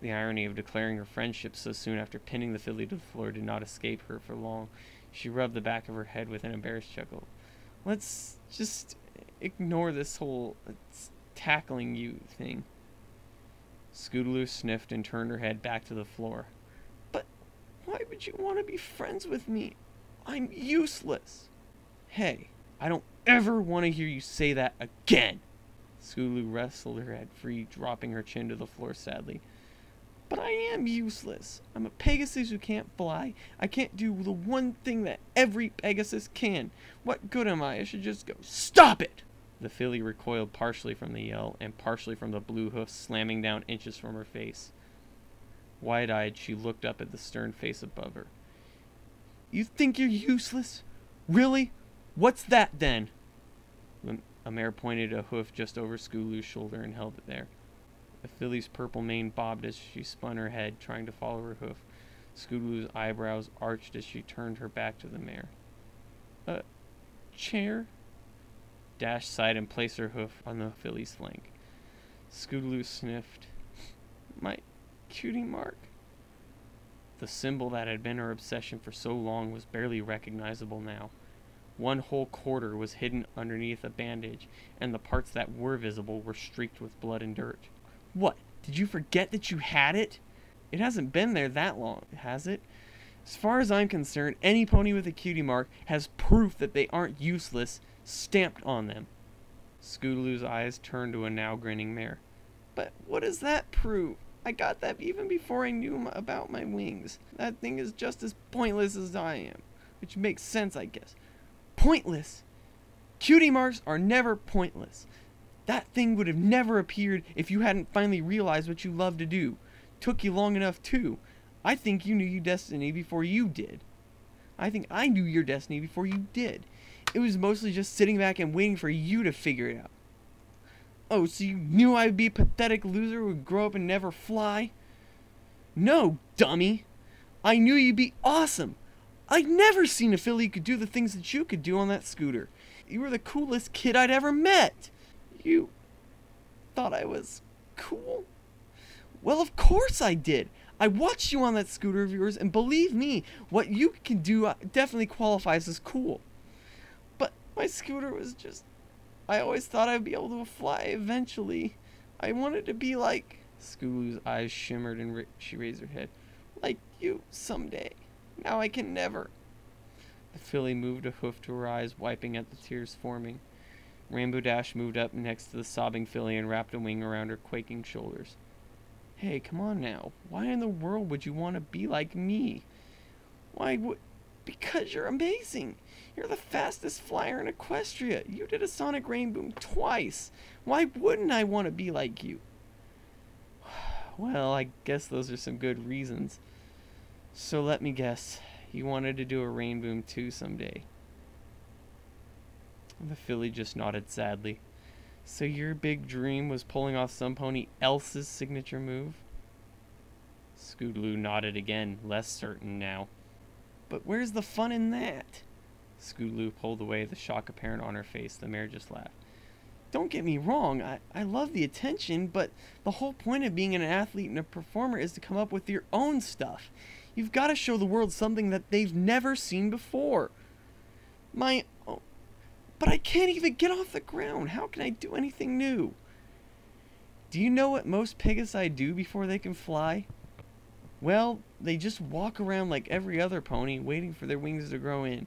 The irony of declaring her friendship so soon after pinning the filly to the floor did not escape her for long. She rubbed the back of her head with an embarrassed chuckle. Let's just ignore this whole tackling you thing. Scootaloo sniffed and turned her head back to the floor. But why would you want to be friends with me? I'm useless. Hey, I don't ever want to hear you say that again. Scootaloo wrestled her head free, dropping her chin to the floor sadly. But I am useless. I'm a Pegasus who can't fly. I can't do the one thing that every Pegasus can. What good am I? I should just go. Stop it! The filly recoiled partially from the yell and partially from the blue hoofs slamming down inches from her face. Wide-eyed, she looked up at the stern face above her. You think you're useless? Really? What's that then? A mare pointed a hoof just over Scootaloo's shoulder and held it there. The filly's purple mane bobbed as she spun her head, trying to follow her hoof. Scootaloo's eyebrows arched as she turned her back to the mare. A chair? Dash sighed and placed her hoof on the filly's flank. Scootaloo sniffed. My cutie mark? The symbol that had been her obsession for so long was barely recognizable now. One whole quarter was hidden underneath a bandage, and the parts that were visible were streaked with blood and dirt. What? Did you forget that you had it? It hasn't been there that long, has it? As far as I'm concerned, any pony with a cutie mark has proof that they aren't useless stamped on them. Scootaloo's eyes turned to a now grinning mare. But what does that prove? I got that even before I knew about my wings. That thing is just as pointless as I am. Which makes sense, I guess. Pointless? Cutie marks are never pointless. That thing would have never appeared if you hadn't finally realized what you love to do. Took you long enough, too. I think you knew your destiny before you did. I think I knew your destiny before you did. It was mostly just sitting back and waiting for you to figure it out. Oh, so you knew I'd be a pathetic loser who would grow up and never fly? No, dummy. I knew you'd be awesome. I'd never seen a filly who could do the things that you could do on that scooter. You were the coolest kid I'd ever met. You thought I was cool? Well, of course I did. I watched you on that scooter of yours, and believe me, what you can do definitely qualifies as cool. But my scooter was just... I always thought I'd be able to fly eventually. I wanted to be like... Scootaloo's eyes shimmered and she raised her head. Like you someday. Now I can never. The filly moved a hoof to her eyes, wiping at the tears forming. Rainbow Dash moved up next to the sobbing filly and wrapped a wing around her quaking shoulders. Hey, come on now. Why in the world would you want to be like me? Why would... Because you're amazing. You're the fastest flyer in Equestria. You did a sonic rain boom twice. Why wouldn't I want to be like you? Well, I guess those are some good reasons. So let me guess. You wanted to do a rain boom too someday. The filly just nodded sadly. So your big dream was pulling off some pony else's signature move? Scootaloo nodded again, less certain now. But where's the fun in that? Scootaloo pulled away, the shock apparent on her face. The mare just laughed. Don't get me wrong, I love the attention, but the whole point of being an athlete and a performer is to come up with your own stuff. You've got to show the world something that they've never seen before. But I can't even get off the ground. How can I do anything new? Do you know what most Pegasi do before they can fly? Well, they just walk around like every other pony, waiting for their wings to grow in.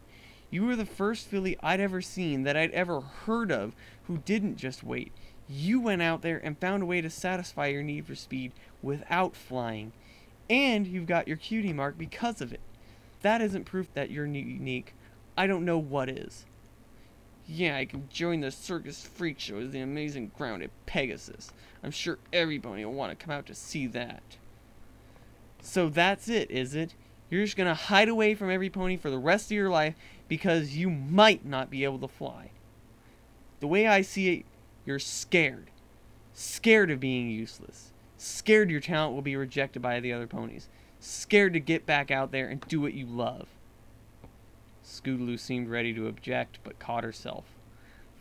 You were the first filly I'd ever seen, that I'd ever heard of, who didn't just wait. You went out there and found a way to satisfy your need for speed without flying. And you've got your cutie mark because of it. If that isn't proof that you're unique, I don't know what is. Yeah, I can join the circus freak show as the amazing grounded Pegasus. I'm sure everybody will want to come out to see that. So that's it, is it? You're just going to hide away from every pony for the rest of your life because you might not be able to fly. The way I see it, you're scared. Scared of being useless. Scared your talent will be rejected by the other ponies. Scared to get back out there and do what you love. Scootaloo seemed ready to object, but caught herself.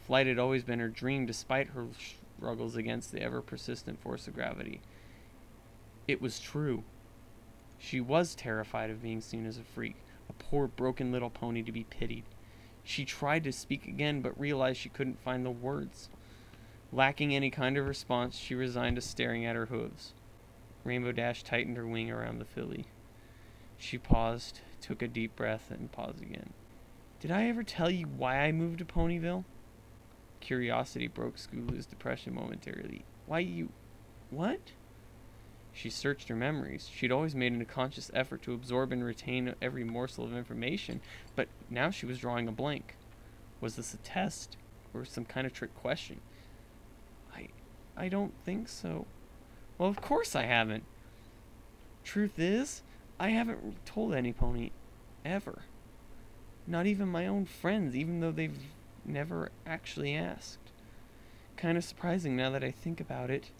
Flight had always been her dream, despite her struggles against the ever-persistent force of gravity. It was true. She was terrified of being seen as a freak, a poor broken little pony to be pitied. She tried to speak again, but realized she couldn't find the words. Lacking any kind of response, she resigned to staring at her hooves. Rainbow Dash tightened her wing around the filly. She paused, took a deep breath, and paused again. Did I ever tell you why I moved to Ponyville? Curiosity broke Scootaloo's depression momentarily. Why you... What? She searched her memories. She'd always made a conscious effort to absorb and retain every morsel of information, but now she was drawing a blank. Was this a test, or some kind of trick question? I don't think so. Well, of course I haven't. Truth is, I haven't told any pony, ever. Not even my own friends, even though they've never actually asked. Kind of surprising now that I think about it.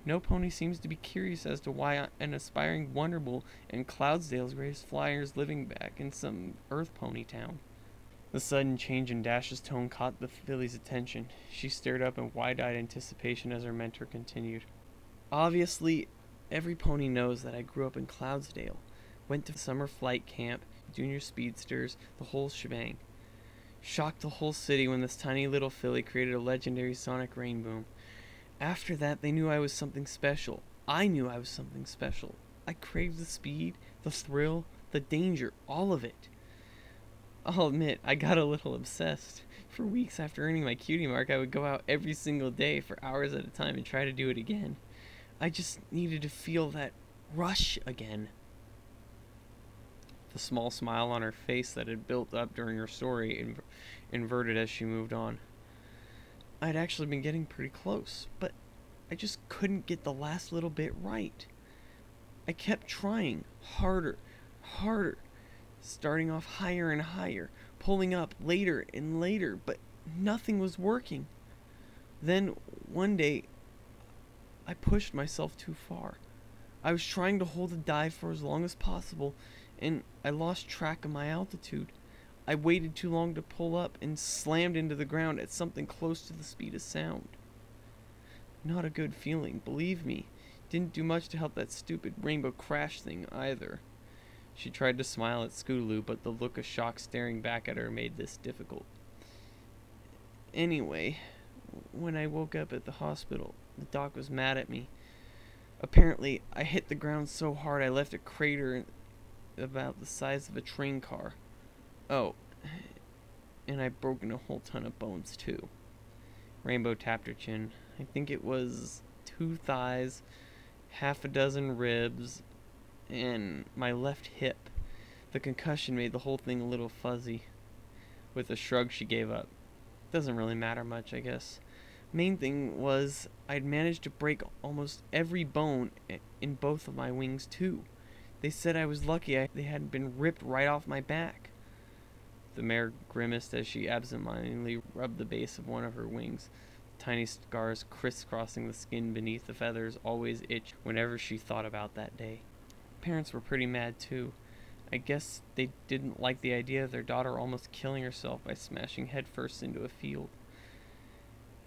No pony seems to be curious as to why an aspiring Wonderbull and Cloudsdale's greatest flyer is living back in some Earth pony town. The sudden change in Dash's tone caught the filly's attention. She stared up in wide-eyed anticipation as her mentor continued. Obviously, every pony knows that I grew up in Cloudsdale. Went to summer flight camp, junior speedsters, the whole shebang. Shocked the whole city when this tiny little filly created a legendary sonic rain boom. After that, they knew I was something special. I knew I was something special. I craved the speed, the thrill, the danger, all of it. I'll admit, I got a little obsessed. For weeks after earning my cutie mark, I would go out every single day for hours at a time and try to do it again. I just needed to feel that rush again. The small smile on her face that had built up during her story inverted as she moved on. I'd actually been getting pretty close, but I just couldn't get the last little bit right. I kept trying harder, starting off higher and higher, pulling up later and later, but nothing was working. Then, one day, I pushed myself too far. I was trying to hold a dive for as long as possible, and I lost track of my altitude. I waited too long to pull up and slammed into the ground at something close to the speed of sound. Not a good feeling, believe me. Didn't do much to help that stupid rainbow crash thing either. She tried to smile at Scootaloo, but the look of shock staring back at her made this difficult. Anyway, when I woke up at the hospital, the doc was mad at me. Apparently, I hit the ground so hard I left a crater about the size of a train car. Oh, and I've broken a whole ton of bones too. Rainbow tapped her chin. I think it was 2 thighs, half a dozen ribs, and my left hip. The concussion made the whole thing a little fuzzy. With a shrug, she gave up. Doesn't really matter much, I guess. Main thing was I'd managed to break almost every bone in both of my wings too. They said I was lucky they hadn't been ripped right off my back. The mare grimaced as she absentmindedly rubbed the base of one of her wings. Tiny scars crisscrossing the skin beneath the feathers always itched whenever she thought about that day. Parents were pretty mad too. I guess they didn't like the idea of their daughter almost killing herself by smashing headfirst into a field.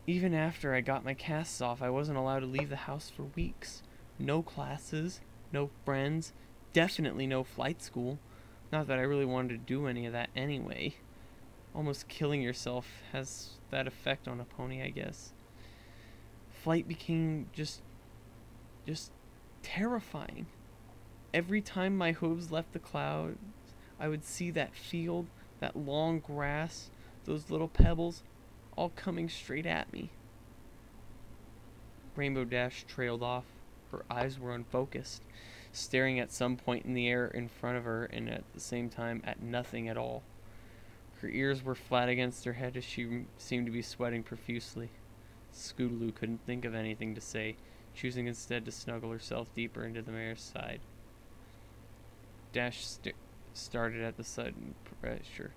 Even after I got my casts off, I wasn't allowed to leave the house for weeks. No classes, no friends, definitely no flight school. Not that I really wanted to do any of that anyway. Almost killing yourself has that effect on a pony, I guess. Flight became just terrifying. Every time my hooves left the clouds, I would see that field, that long grass, those little pebbles, all coming straight at me. Rainbow Dash trailed off. Her eyes were unfocused, staring at some point in the air in front of her and at the same time at nothing at all. Her ears were flat against her head as she seemed to be sweating profusely. Scootaloo couldn't think of anything to say, choosing instead to snuggle herself deeper into the mare's side. Dash started at the sudden pressure.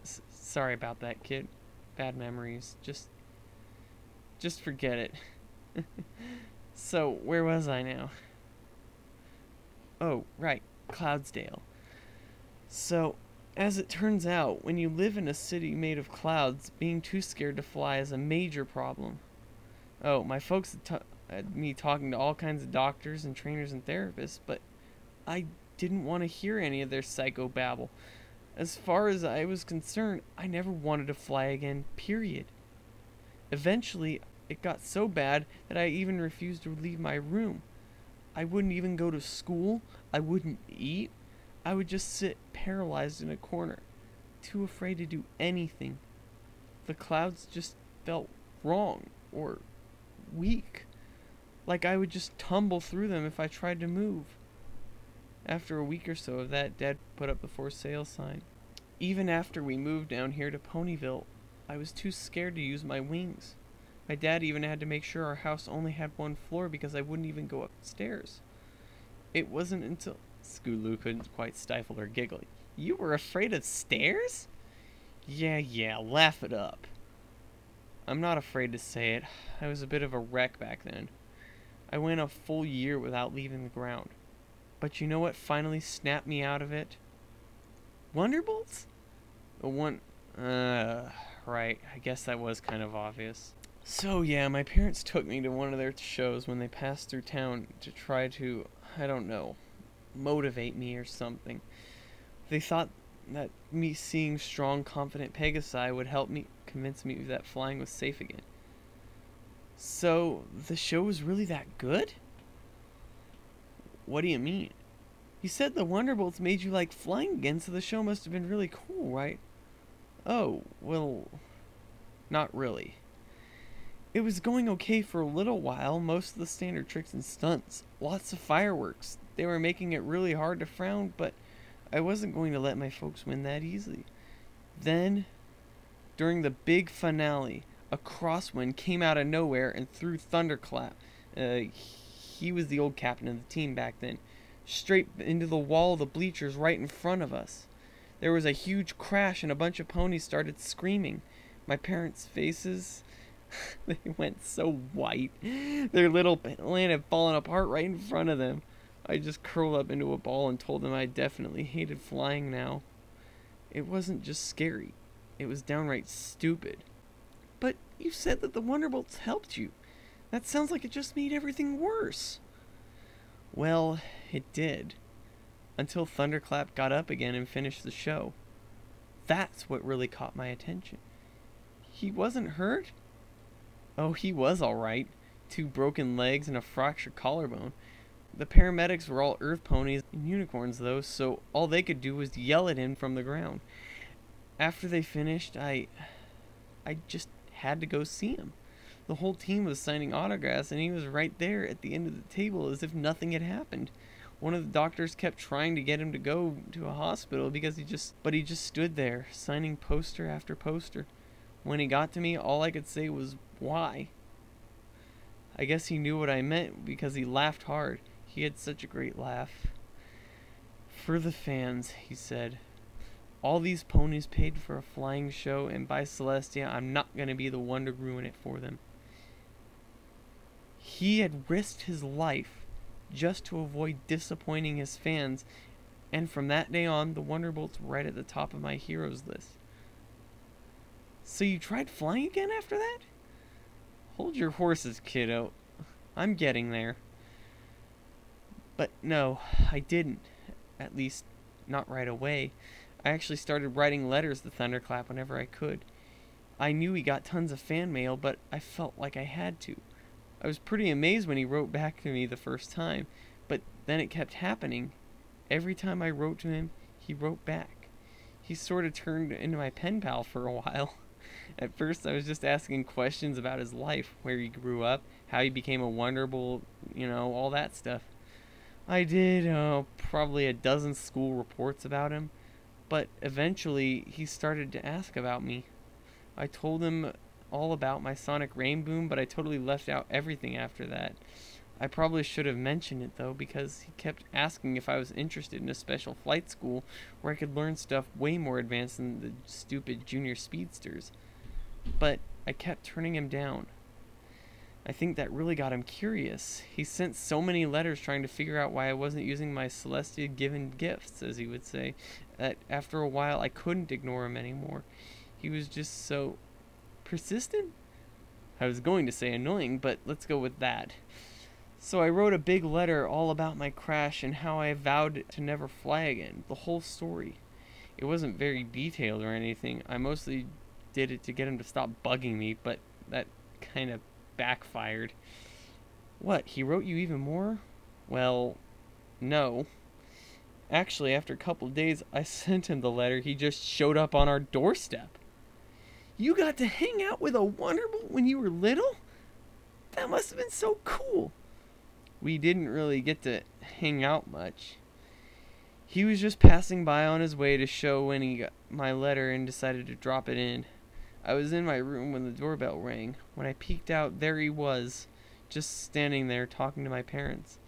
Sorry about that, kid. Bad memories. Just forget it. So, where was I now? Oh, right. Cloudsdale. So, as it turns out, when you live in a city made of clouds, being too scared to fly is a major problem. Oh, my folks had me talking to all kinds of doctors and trainers and therapists, but I didn't want to hear any of their psychobabble. As far as I was concerned, I never wanted to fly again, period. Eventually, it got so bad that I even refused to leave my room. I wouldn't even go to school. I wouldn't eat. I would just sit paralyzed in a corner, too afraid to do anything. The clouds just felt wrong, or weak. Like I would just tumble through them if I tried to move. After a week or so of that, Dad put up the for sale sign. Even after we moved down here to Ponyville, I was too scared to use my wings. My dad even had to make sure our house only had 1 floor because I wouldn't even go upstairs. It wasn't until Scootaloo couldn't quite stifle her giggling. You were afraid of stairs? Yeah, laugh it up. I'm not afraid to say it. I was a bit of a wreck back then. I went a full year without leaving the ground. But you know what finally snapped me out of it? Wonderbolts? Right. I guess that was kind of obvious. So yeah, my parents took me to one of their shows when they passed through town to try to, I don't know, motivate me or something. They thought that me seeing strong, confident Pegasi would help me convince me that flying was safe again. So, the show was really that good? What do you mean? You said the Wonderbolts made you like flying again, so the show must have been really cool, right? Oh, well, not really. It was going okay for a little while, most of the standard tricks and stunts. Lots of fireworks. They were making it really hard to frown, but I wasn't going to let my folks win that easily. Then, during the big finale, a crosswind came out of nowhere and threw Thunderclap. He was the old captain of the team back then. Straight into the wall of the bleachers right in front of us. There was a huge crash and a bunch of ponies started screaming. My parents' faces, They went so white. Their little plan had fallen apart right in front of them. I just curled up into a ball and told them I definitely hated flying now. It wasn't just scary. It was downright stupid. But you said that the Wonderbolts helped you. That sounds like it just made everything worse. Well, it did. Until Thunderclap got up again and finished the show. That's what really caught my attention. He wasn't hurt? Oh, he was alright. 2 broken legs and a fractured collarbone. The paramedics were all earth ponies and unicorns though, so all they could do was yell at him from the ground. After they finished, I just had to go see him. The whole team was signing autographs and he was right there at the end of the table as if nothing had happened. One of the doctors kept trying to get him to go to a hospital because he just stood there signing poster after poster. When he got to me, all I could say was, "Why?" I guess he knew what I meant because he laughed hard. He had such a great laugh. "For the fans," he said. "All these ponies paid for a flying show, and by Celestia, I'm not going to be the one to ruin it for them." He had risked his life just to avoid disappointing his fans, and from that day on, the Wonderbolt's right at the top of my heroes list. So you tried flying again after that? Hold your horses, kiddo. I'm getting there. But no, I didn't. At least, not right away. I actually started writing letters to Thunderclap whenever I could. I knew he got tons of fan mail, but I felt like I had to. I was pretty amazed when he wrote back to me the first time, but then it kept happening. Every time I wrote to him, he wrote back. He sort of turned into my pen pal for a while. At first, I was just asking questions about his life, where he grew up, how he became a Wonderbolt, all that stuff. I did probably a dozen school reports about him, but eventually he started to ask about me. I told him all about my sonic rain boom, but I totally left out everything after that. I probably should have mentioned it though, because he kept asking if I was interested in a special flight school where I could learn stuff way more advanced than the stupid junior speedsters. But I kept turning him down. I think that really got him curious. He sent so many letters trying to figure out why I wasn't using my Celestia given gifts, as he would say, that after a while I couldn't ignore him anymore. He was just so persistent? I was going to say annoying, but let's go with that. So I wrote a big letter all about my crash and how I vowed to never fly again. The whole story. It wasn't very detailed or anything. I mostly did it to get him to stop bugging me, but that kind of backfired. What, he wrote you even more? Well, no. Actually, after a couple of days, I sent him the letter. He just showed up on our doorstep. You got to hang out with a Wonderbolt when you were little? That must have been so cool. We didn't really get to hang out much. He was just passing by on his way to show when he got my letter and decided to drop it in. I was in my room when the doorbell rang. When I peeked out, there he was, just standing there talking to my parents.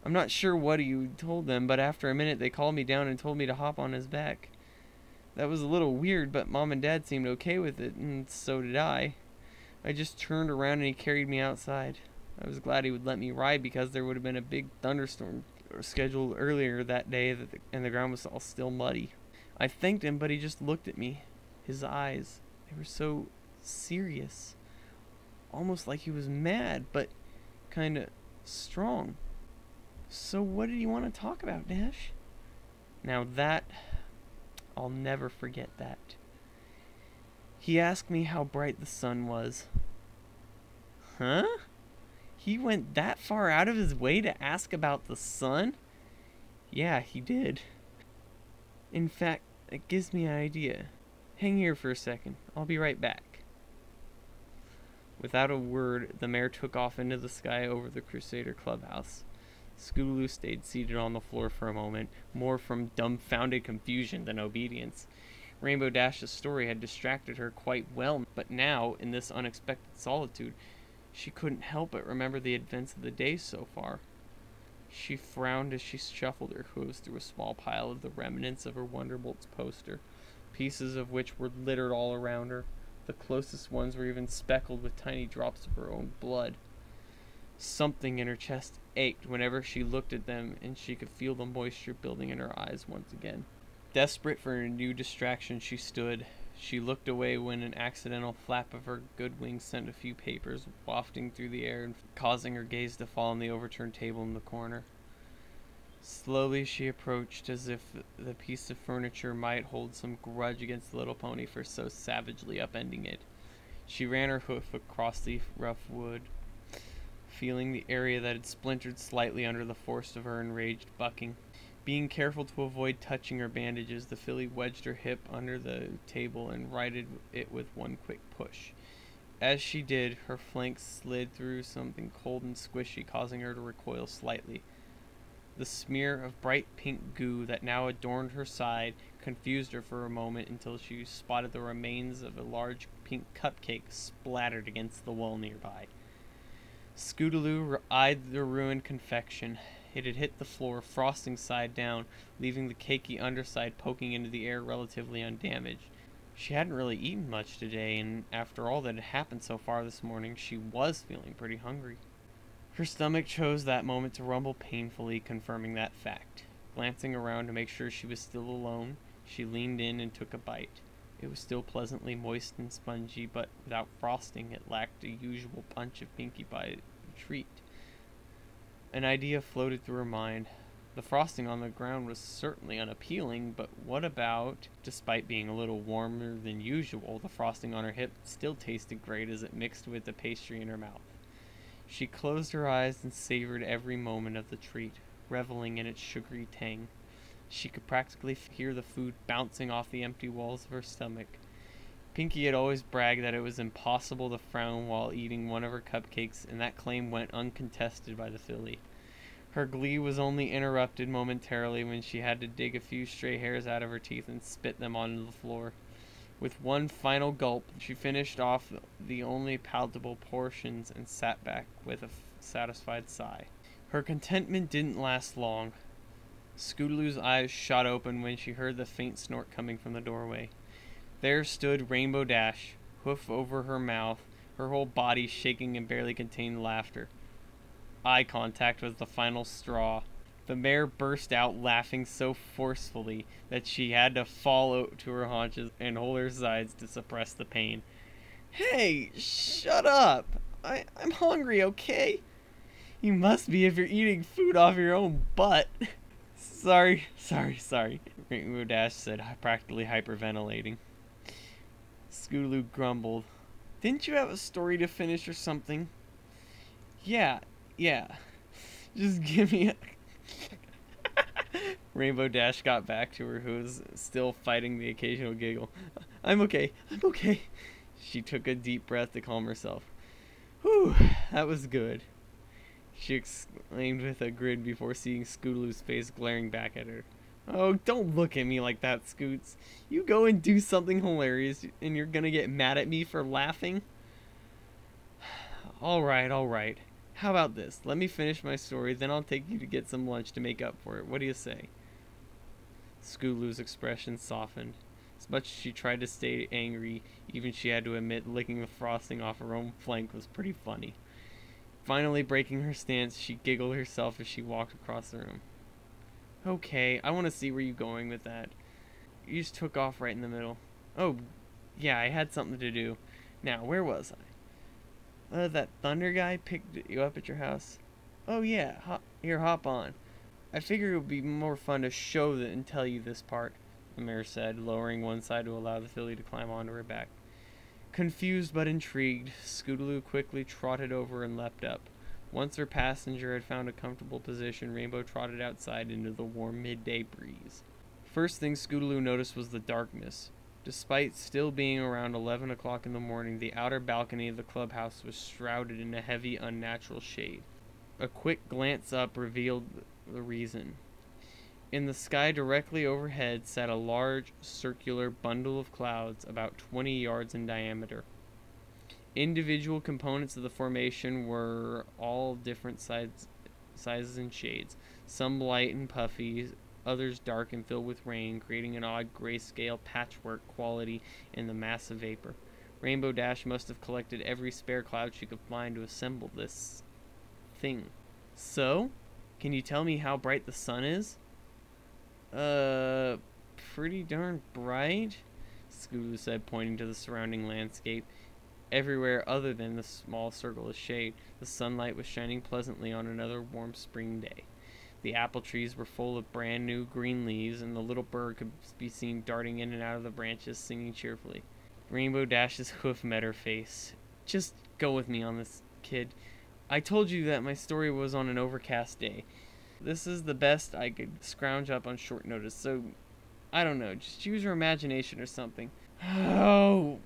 I'm not sure what he told them, but after a minute they called me down and told me to hop on his back. That was a little weird, but Mom and Dad seemed okay with it, and so did I. I just turned around and he carried me outside. I was glad he would let me ride because there would have been a big thunderstorm scheduled earlier that day and the ground was all still muddy. I thanked him, but he just looked at me. His eyes, they were so serious. Almost like he was mad, but kind of strong. So what did he want to talk about, Dash? Now that, I'll never forget that. He asked me how bright the sun was. Huh? He went that far out of his way to ask about the sun? Yeah, he did. In fact, it gives me an idea. Hang here for a second. I'll be right back. Without a word, the mayor took off into the sky over the Crusader clubhouse. Scootaloo stayed seated on the floor for a moment, more from dumbfounded confusion than obedience. Rainbow Dash's story had distracted her quite well, but now, in this unexpected solitude, she couldn't help but remember the events of the day so far. She frowned as she shuffled her hooves through a small pile of the remnants of her Wonderbolt's poster, pieces of which were littered all around her. The closest ones were even speckled with tiny drops of her own blood. Something in her chest ached whenever she looked at them, and she could feel the moisture building in her eyes once again. Desperate for a new distraction, she stood. She looked away when an accidental flap of her good wings sent a few papers wafting through the air and causing her gaze to fall on the overturned table in the corner. Slowly she approached, as if the piece of furniture might hold some grudge against the little pony for so savagely upending it. She ran her hoof across the rough wood, feeling the area that had splintered slightly under the force of her enraged bucking. Being careful to avoid touching her bandages, the filly wedged her hip under the table and righted it with one quick push. As she did, her flanks slid through something cold and squishy, causing her to recoil slightly. The smear of bright pink goo that now adorned her side confused her for a moment until she spotted the remains of a large pink cupcake splattered against the wall nearby. Scootaloo eyed the ruined confection. It had hit the floor, frosting side down, leaving the cakey underside poking into the air relatively undamaged. She hadn't really eaten much today, and after all that had happened so far this morning, she was feeling pretty hungry. Her stomach chose that moment to rumble painfully, confirming that fact. Glancing around to make sure she was still alone, she leaned in and took a bite. It was still pleasantly moist and spongy, but without frosting. It lacked the usual punch of Pinkie Pie treat. An idea floated through her mind. The frosting on the ground was certainly unappealing, but what about, despite being a little warmer than usual, the frosting on her hip still tasted great as it mixed with the pastry in her mouth. She closed her eyes and savored every moment of the treat, reveling in its sugary tang. She could practically hear the food bouncing off the empty walls of her stomach. Pinkie had always bragged that it was impossible to frown while eating one of her cupcakes, and that claim went uncontested by the filly. Her glee was only interrupted momentarily when she had to dig a few stray hairs out of her teeth and spit them onto the floor. With one final gulp, she finished off the only palatable portions and sat back with a satisfied sigh. Her contentment didn't last long. Scootaloo's eyes shot open when she heard the faint snort coming from the doorway. There stood Rainbow Dash, hoof over her mouth, her whole body shaking and barely contained laughter. Eye contact was the final straw. The mare burst out laughing so forcefully that she had to fall to her haunches and hold her sides to suppress the pain. "Hey, shut up! I'm hungry, okay? You must be if you're eating food off your own butt." Sorry. Rainbow Dash said, practically hyperventilating. Scootaloo grumbled. "Didn't you have a story to finish or something?" Yeah. Just give me a... Rainbow Dash got back to her, who was still fighting the occasional giggle. I'm okay. She took a deep breath to calm herself. "Whew, that was good," she exclaimed with a grin before seeing Scootaloo's face glaring back at her. "Oh, don't look at me like that, Scoots. You go and do something hilarious, and you're gonna get mad at me for laughing?" All right. How about this? Let me finish my story, then I'll take you to get some lunch to make up for it. What do you say?" Scootaloo's expression softened. As much as she tried to stay angry, even she had to admit licking the frosting off her own flank was pretty funny. Finally breaking her stance, she giggled herself as she walked across the room. "Okay, I want to see where you're going with that. You just took off right in the middle." "Oh, yeah, I had something to do. Now, where was I?" That Thunder guy picked you up at your house." "Oh, yeah. Here, hop on. I figure it would be more fun to show and tell you this part," the mare said, lowering one side to allow the filly to climb onto her back. Confused but intrigued, Scootaloo quickly trotted over and leapt up. Once her passenger had found a comfortable position, Rainbow trotted outside into the warm midday breeze. First thing Scootaloo noticed was the darkness. Despite still being around 11 o'clock in the morning, the outer balcony of the clubhouse was shrouded in a heavy, unnatural shade. A quick glance up revealed the reason. In the sky directly overhead sat a large, circular bundle of clouds about 20 yards in diameter. Individual components of the formation were all different sizes and shades, some light and puffy, others dark and filled with rain, creating an odd grayscale patchwork quality in the mass of vapor. Rainbow Dash must have collected every spare cloud she could find to assemble this thing. So, can you tell me how bright the sun is? Pretty darn bright, Scootaloo said, pointing to the surrounding landscape. Everywhere other than the small circle of shade, the sunlight was shining pleasantly on another warm spring day. The apple trees were full of brand new green leaves, and the little bird could be seen darting in and out of the branches, singing cheerfully. Rainbow Dash's hoof met her face. Just go with me on this, kid. I told you that my story was on an overcast day. This is the best I could scrounge up on short notice, so I don't know, just use your imagination or something. Oh,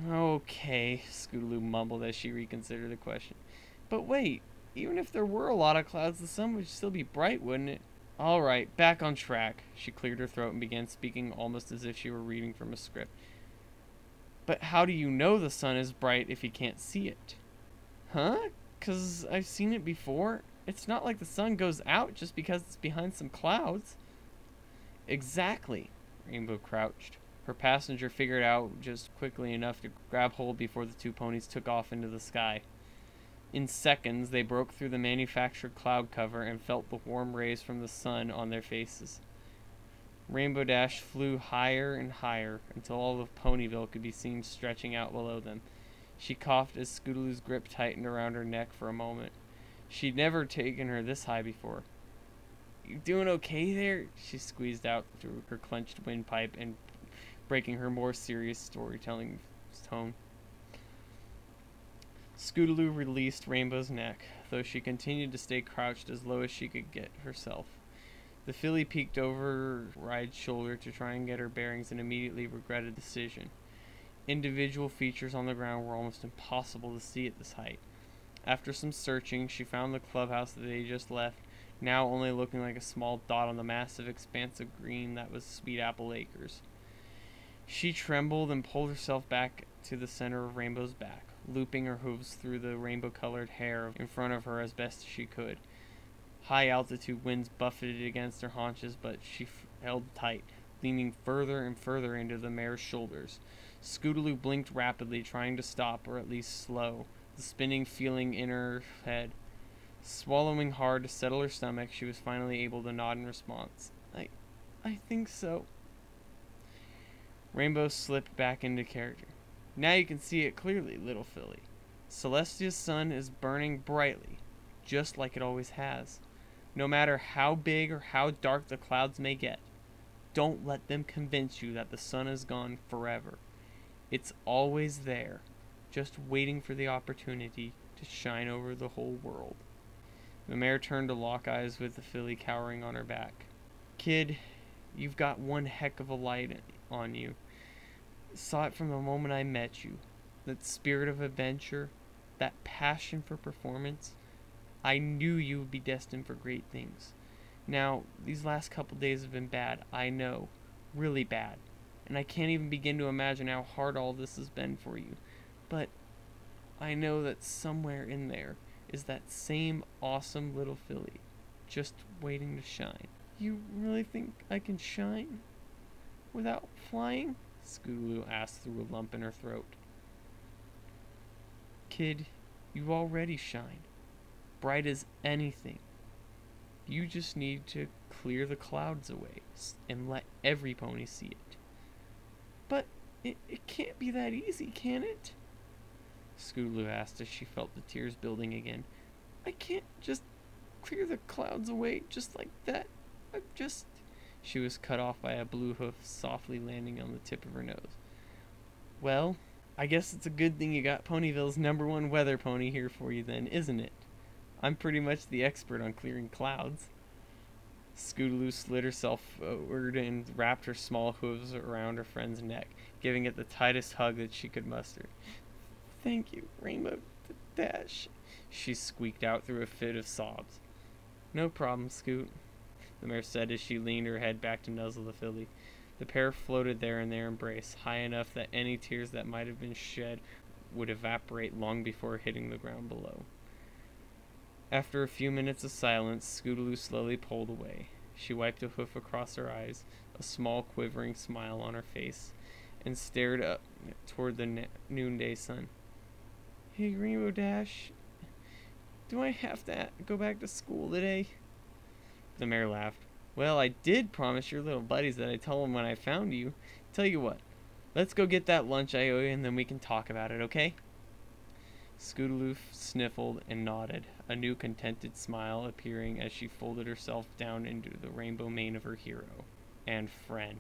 okay, Scootaloo mumbled as she reconsidered the question. But wait, even if there were a lot of clouds, the sun would still be bright, wouldn't it? All right, back on track. She cleared her throat and began speaking almost as if she were reading from a script. But how do you know the sun is bright if you can't see it? Huh? 'Cause I've seen it before. It's not like the sun goes out just because it's behind some clouds. Exactly. Rainbow crouched. Her passenger figured out just quickly enough to grab hold before the two ponies took off into the sky. In seconds, they broke through the manufactured cloud cover and felt the warm rays from the sun on their faces. Rainbow Dash flew higher and higher until all of Ponyville could be seen stretching out below them. She coughed as Scootaloo's grip tightened around her neck for a moment. She'd never taken her this high before. You doing okay there? She squeezed out through her clenched windpipe and breaking her more serious storytelling tone. Scootaloo released Rainbow's neck, though she continued to stay crouched as low as she could get herself. The filly peeked over Ride's shoulder to try and get her bearings and immediately regretted the decision. Individual features on the ground were almost impossible to see at this height. After some searching, she found the clubhouse that they just left, now only looking like a small dot on the massive expanse of green that was Sweet Apple Acres. She trembled and pulled herself back to the center of Rainbow's back, looping her hooves through the rainbow-colored hair in front of her as best she could. High-altitude winds buffeted against her haunches, but she held tight, leaning further and further into the mare's shoulders. Scootaloo blinked rapidly, trying to stop, or at least slow, the spinning feeling in her head. Swallowing hard to settle her stomach, she was finally able to nod in response. I think so. Rainbow slipped back into character. Now you can see it clearly, little filly. Celestia's sun is burning brightly, just like it always has. No matter how big or how dark the clouds may get, don't let them convince you that the sun is gone forever. It's always there, just waiting for the opportunity to shine over the whole world. The mare turned to lock eyes with the filly cowering on her back. Kid, you've got one heck of a light on you. Saw it from the moment I met you. That spirit of adventure, that passion for performance. I knew you would be destined for great things. Now, these last couple days have been bad, I know. Really bad. And I can't even begin to imagine how hard all this has been for you. But I know that somewhere in there is that same awesome little filly, just waiting to shine. You really think I can shine without flying? Scootaloo asked through a lump in her throat. Kid, you already shine. Bright as anything. You just need to clear the clouds away and let every pony see it. But it can't be that easy, can it? Scootaloo asked as she felt the tears building again. I can't just clear the clouds away just like that. She was cut off by a blue hoof softly landing on the tip of her nose. Well, I guess it's a good thing you got Ponyville's #1 weather pony here for you then, isn't it? I'm pretty much the expert on clearing clouds. Scootaloo slid herself forward and wrapped her small hooves around her friend's neck, giving it the tightest hug that she could muster. Thank you, Rainbow Dash, she squeaked out through a fit of sobs. No problem, Scoot, the mare said as she leaned her head back to nuzzle the filly. The pair floated there in their embrace, high enough that any tears that might have been shed would evaporate long before hitting the ground below. After a few minutes of silence, Scootaloo slowly pulled away. She wiped a hoof across her eyes, a small quivering smile on her face, and stared up toward the noonday sun. Hey, Rainbow Dash, do I have to go back to school today? The mayor laughed. Well, I did promise your little buddies that I'd tell them when I found you. Tell you what, let's go get that lunch I owe you and then we can talk about it, okay? Scootaloo sniffled and nodded, a new contented smile appearing as she folded herself down into the rainbow mane of her hero and friend.